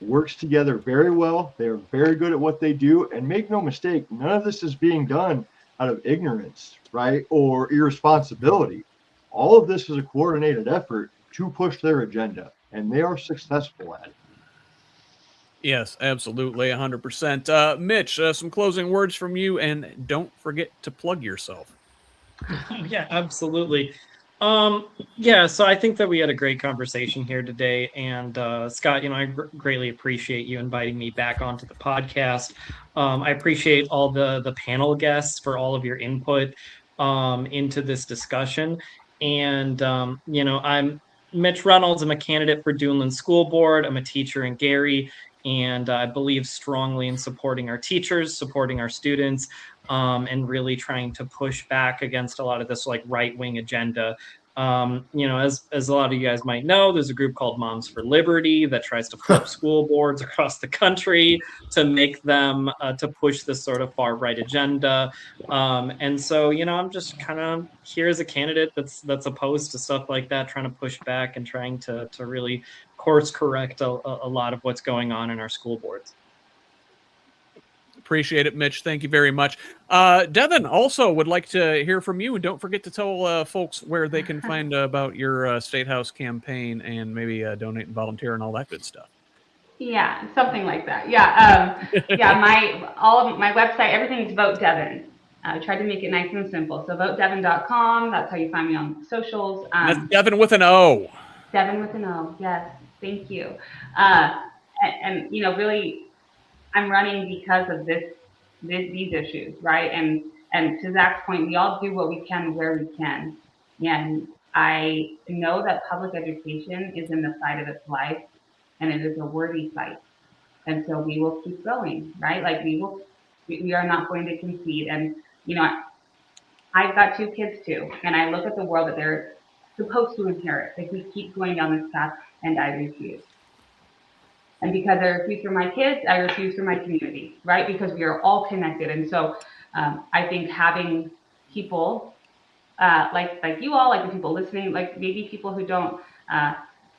works together very well. They're very good at what they do. And make no mistake, none of this is being done out of ignorance, right? Or irresponsibility. All of this is a coordinated effort to push their agenda, and they are successful at it. Yes, absolutely, 100%. Mitch, some closing words from you, and don't forget to plug yourself. Yeah, absolutely. So I think that we had a great conversation here today, and Scott, I greatly appreciate you inviting me back onto the podcast. I appreciate all the panel guests for all of your input into this discussion. And I'm Mitch Reynolds. I'm a candidate for Duneland School Board. I'm a teacher in Gary, and I believe strongly in supporting our teachers, supporting our students, and really trying to push back against a lot of this right-wing agenda. As a lot of you guys might know, there's a group called Moms for Liberty that tries to flip school boards across the country to make them to push this sort of far-right agenda. And so, I'm just kind of here as a candidate that's opposed to stuff like that, trying to push back and trying to really course correct a lot of what's going on in our school boards. Appreciate it, Mitch. Thank you very much. Devon also would like to hear from you, and don't forget to tell folks where they can find about your State House campaign and maybe donate and volunteer and all that good stuff. Yeah, something like that. Yeah, my website, everything's Vote Devon. I tried to make it nice and simple. So votedevon.com. That's how you find me on socials. That's Devon with an O. Devon with an O. Yes, thank you. And really, I'm running because of these issues, right? And to Zach's point, we all do what we can where we can. And I know that public education is in the fight of its life, and it is a worthy fight. And so we will keep going, right? We are not going to concede. And, I've got 2 kids too, and I look at the world that they're supposed to inherit if we keep going down this path, and I refuse. And because I refuse for my kids, I refuse for my community, right? Because we are all connected. And so I think having people like you all, like the people listening, like maybe people who don't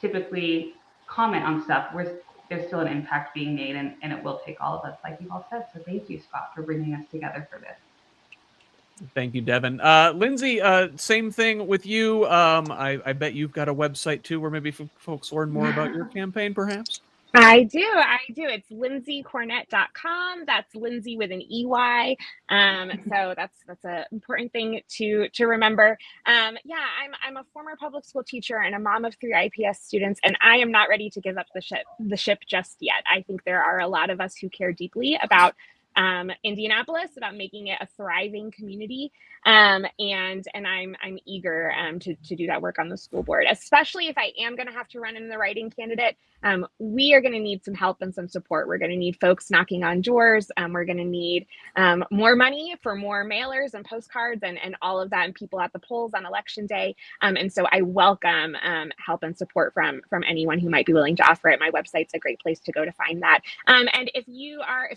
typically comment on stuff, there's still an impact being made, and it will take all of us, like you all said. So thank you, Scott, for bringing us together for this. Thank you, Devon. Lindsey, same thing with you. I bet you've got a website too, where maybe folks learn more about your campaign, perhaps. I do. It's lindseycornett.com. That's Lindsey with an EY. So that's an important thing to remember. I'm a former public school teacher and a mom of 3 IPS students, and I am not ready to give up the ship just yet. I think there are a lot of us who care deeply about Indianapolis, about making it a thriving community. And I'm eager to do that work on the school board, especially if I am going to have to run in the writing candidate. We are going to need some help and some support. We're going to need folks knocking on doors. We're going to need more money for more mailers and postcards and all of that, and people at the polls on election day. And so I welcome help and support from anyone who might be willing to offer it. My website's a great place to go to find that. And if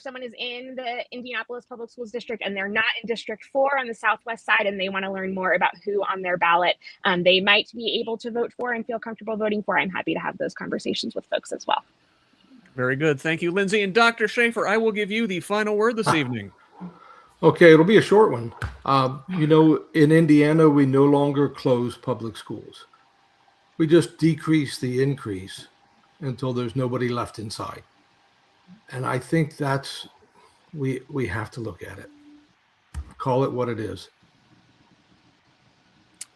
someone is in the Indianapolis Public Schools District and they're not in District 4 on the southwest side, and they want to learn more about who on their ballot they might be able to vote for and feel comfortable voting for, I'm happy to have those conversations with folks as well. Very good. Thank you, Lindsey. And Dr. Shaffer, I will give you the final word this evening. Okay, it'll be a short one. In Indiana, we no longer close public schools. We just decrease the increase until there's nobody left inside. And I think we have to look at it. Call it what it is.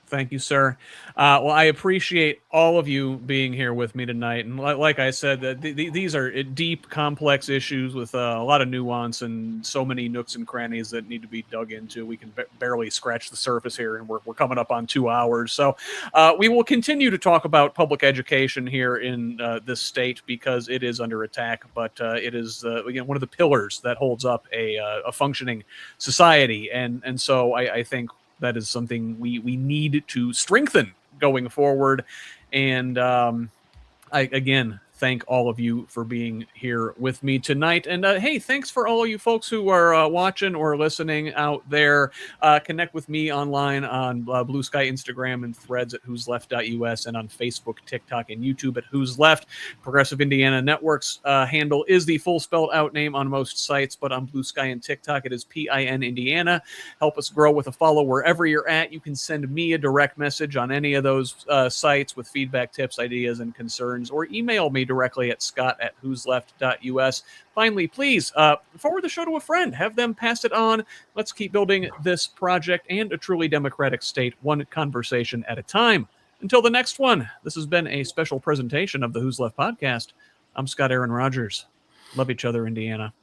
Thank you, sir. Well, I appreciate all of you being here with me tonight. And like I said, these are deep, complex issues with a lot of nuance and so many nooks and crannies that need to be dug into. We can barely scratch the surface here, and we're coming up on 2 hours. So we will continue to talk about public education here in this state because it is under attack, but it is one of the pillars that holds up a functioning society. And so I think that is something we need to strengthen going forward. And I, again, thank all of you for being here with me tonight. And hey, thanks for all you folks who are watching or listening out there. Connect with me online on Blue Sky, Instagram, and Threads at HoosLeft.us, and on Facebook, TikTok, and YouTube at Who's Left. Progressive Indiana Network's handle is the full spelled out name on most sites, but on Blue Sky and TikTok, it is PIN Indiana. Help us grow with a follow wherever you're at. You can send me a direct message on any of those sites with feedback, tips, ideas, and concerns, or email me directly at scott@whosleft.us. Finally, please forward the show to a friend. Have them pass it on. Let's keep building this project and a truly democratic state, one conversation at a time. Until the next one, this has been a special presentation of the Who's Left podcast. I'm Scott Aaron Rogers. Love each other, Indiana.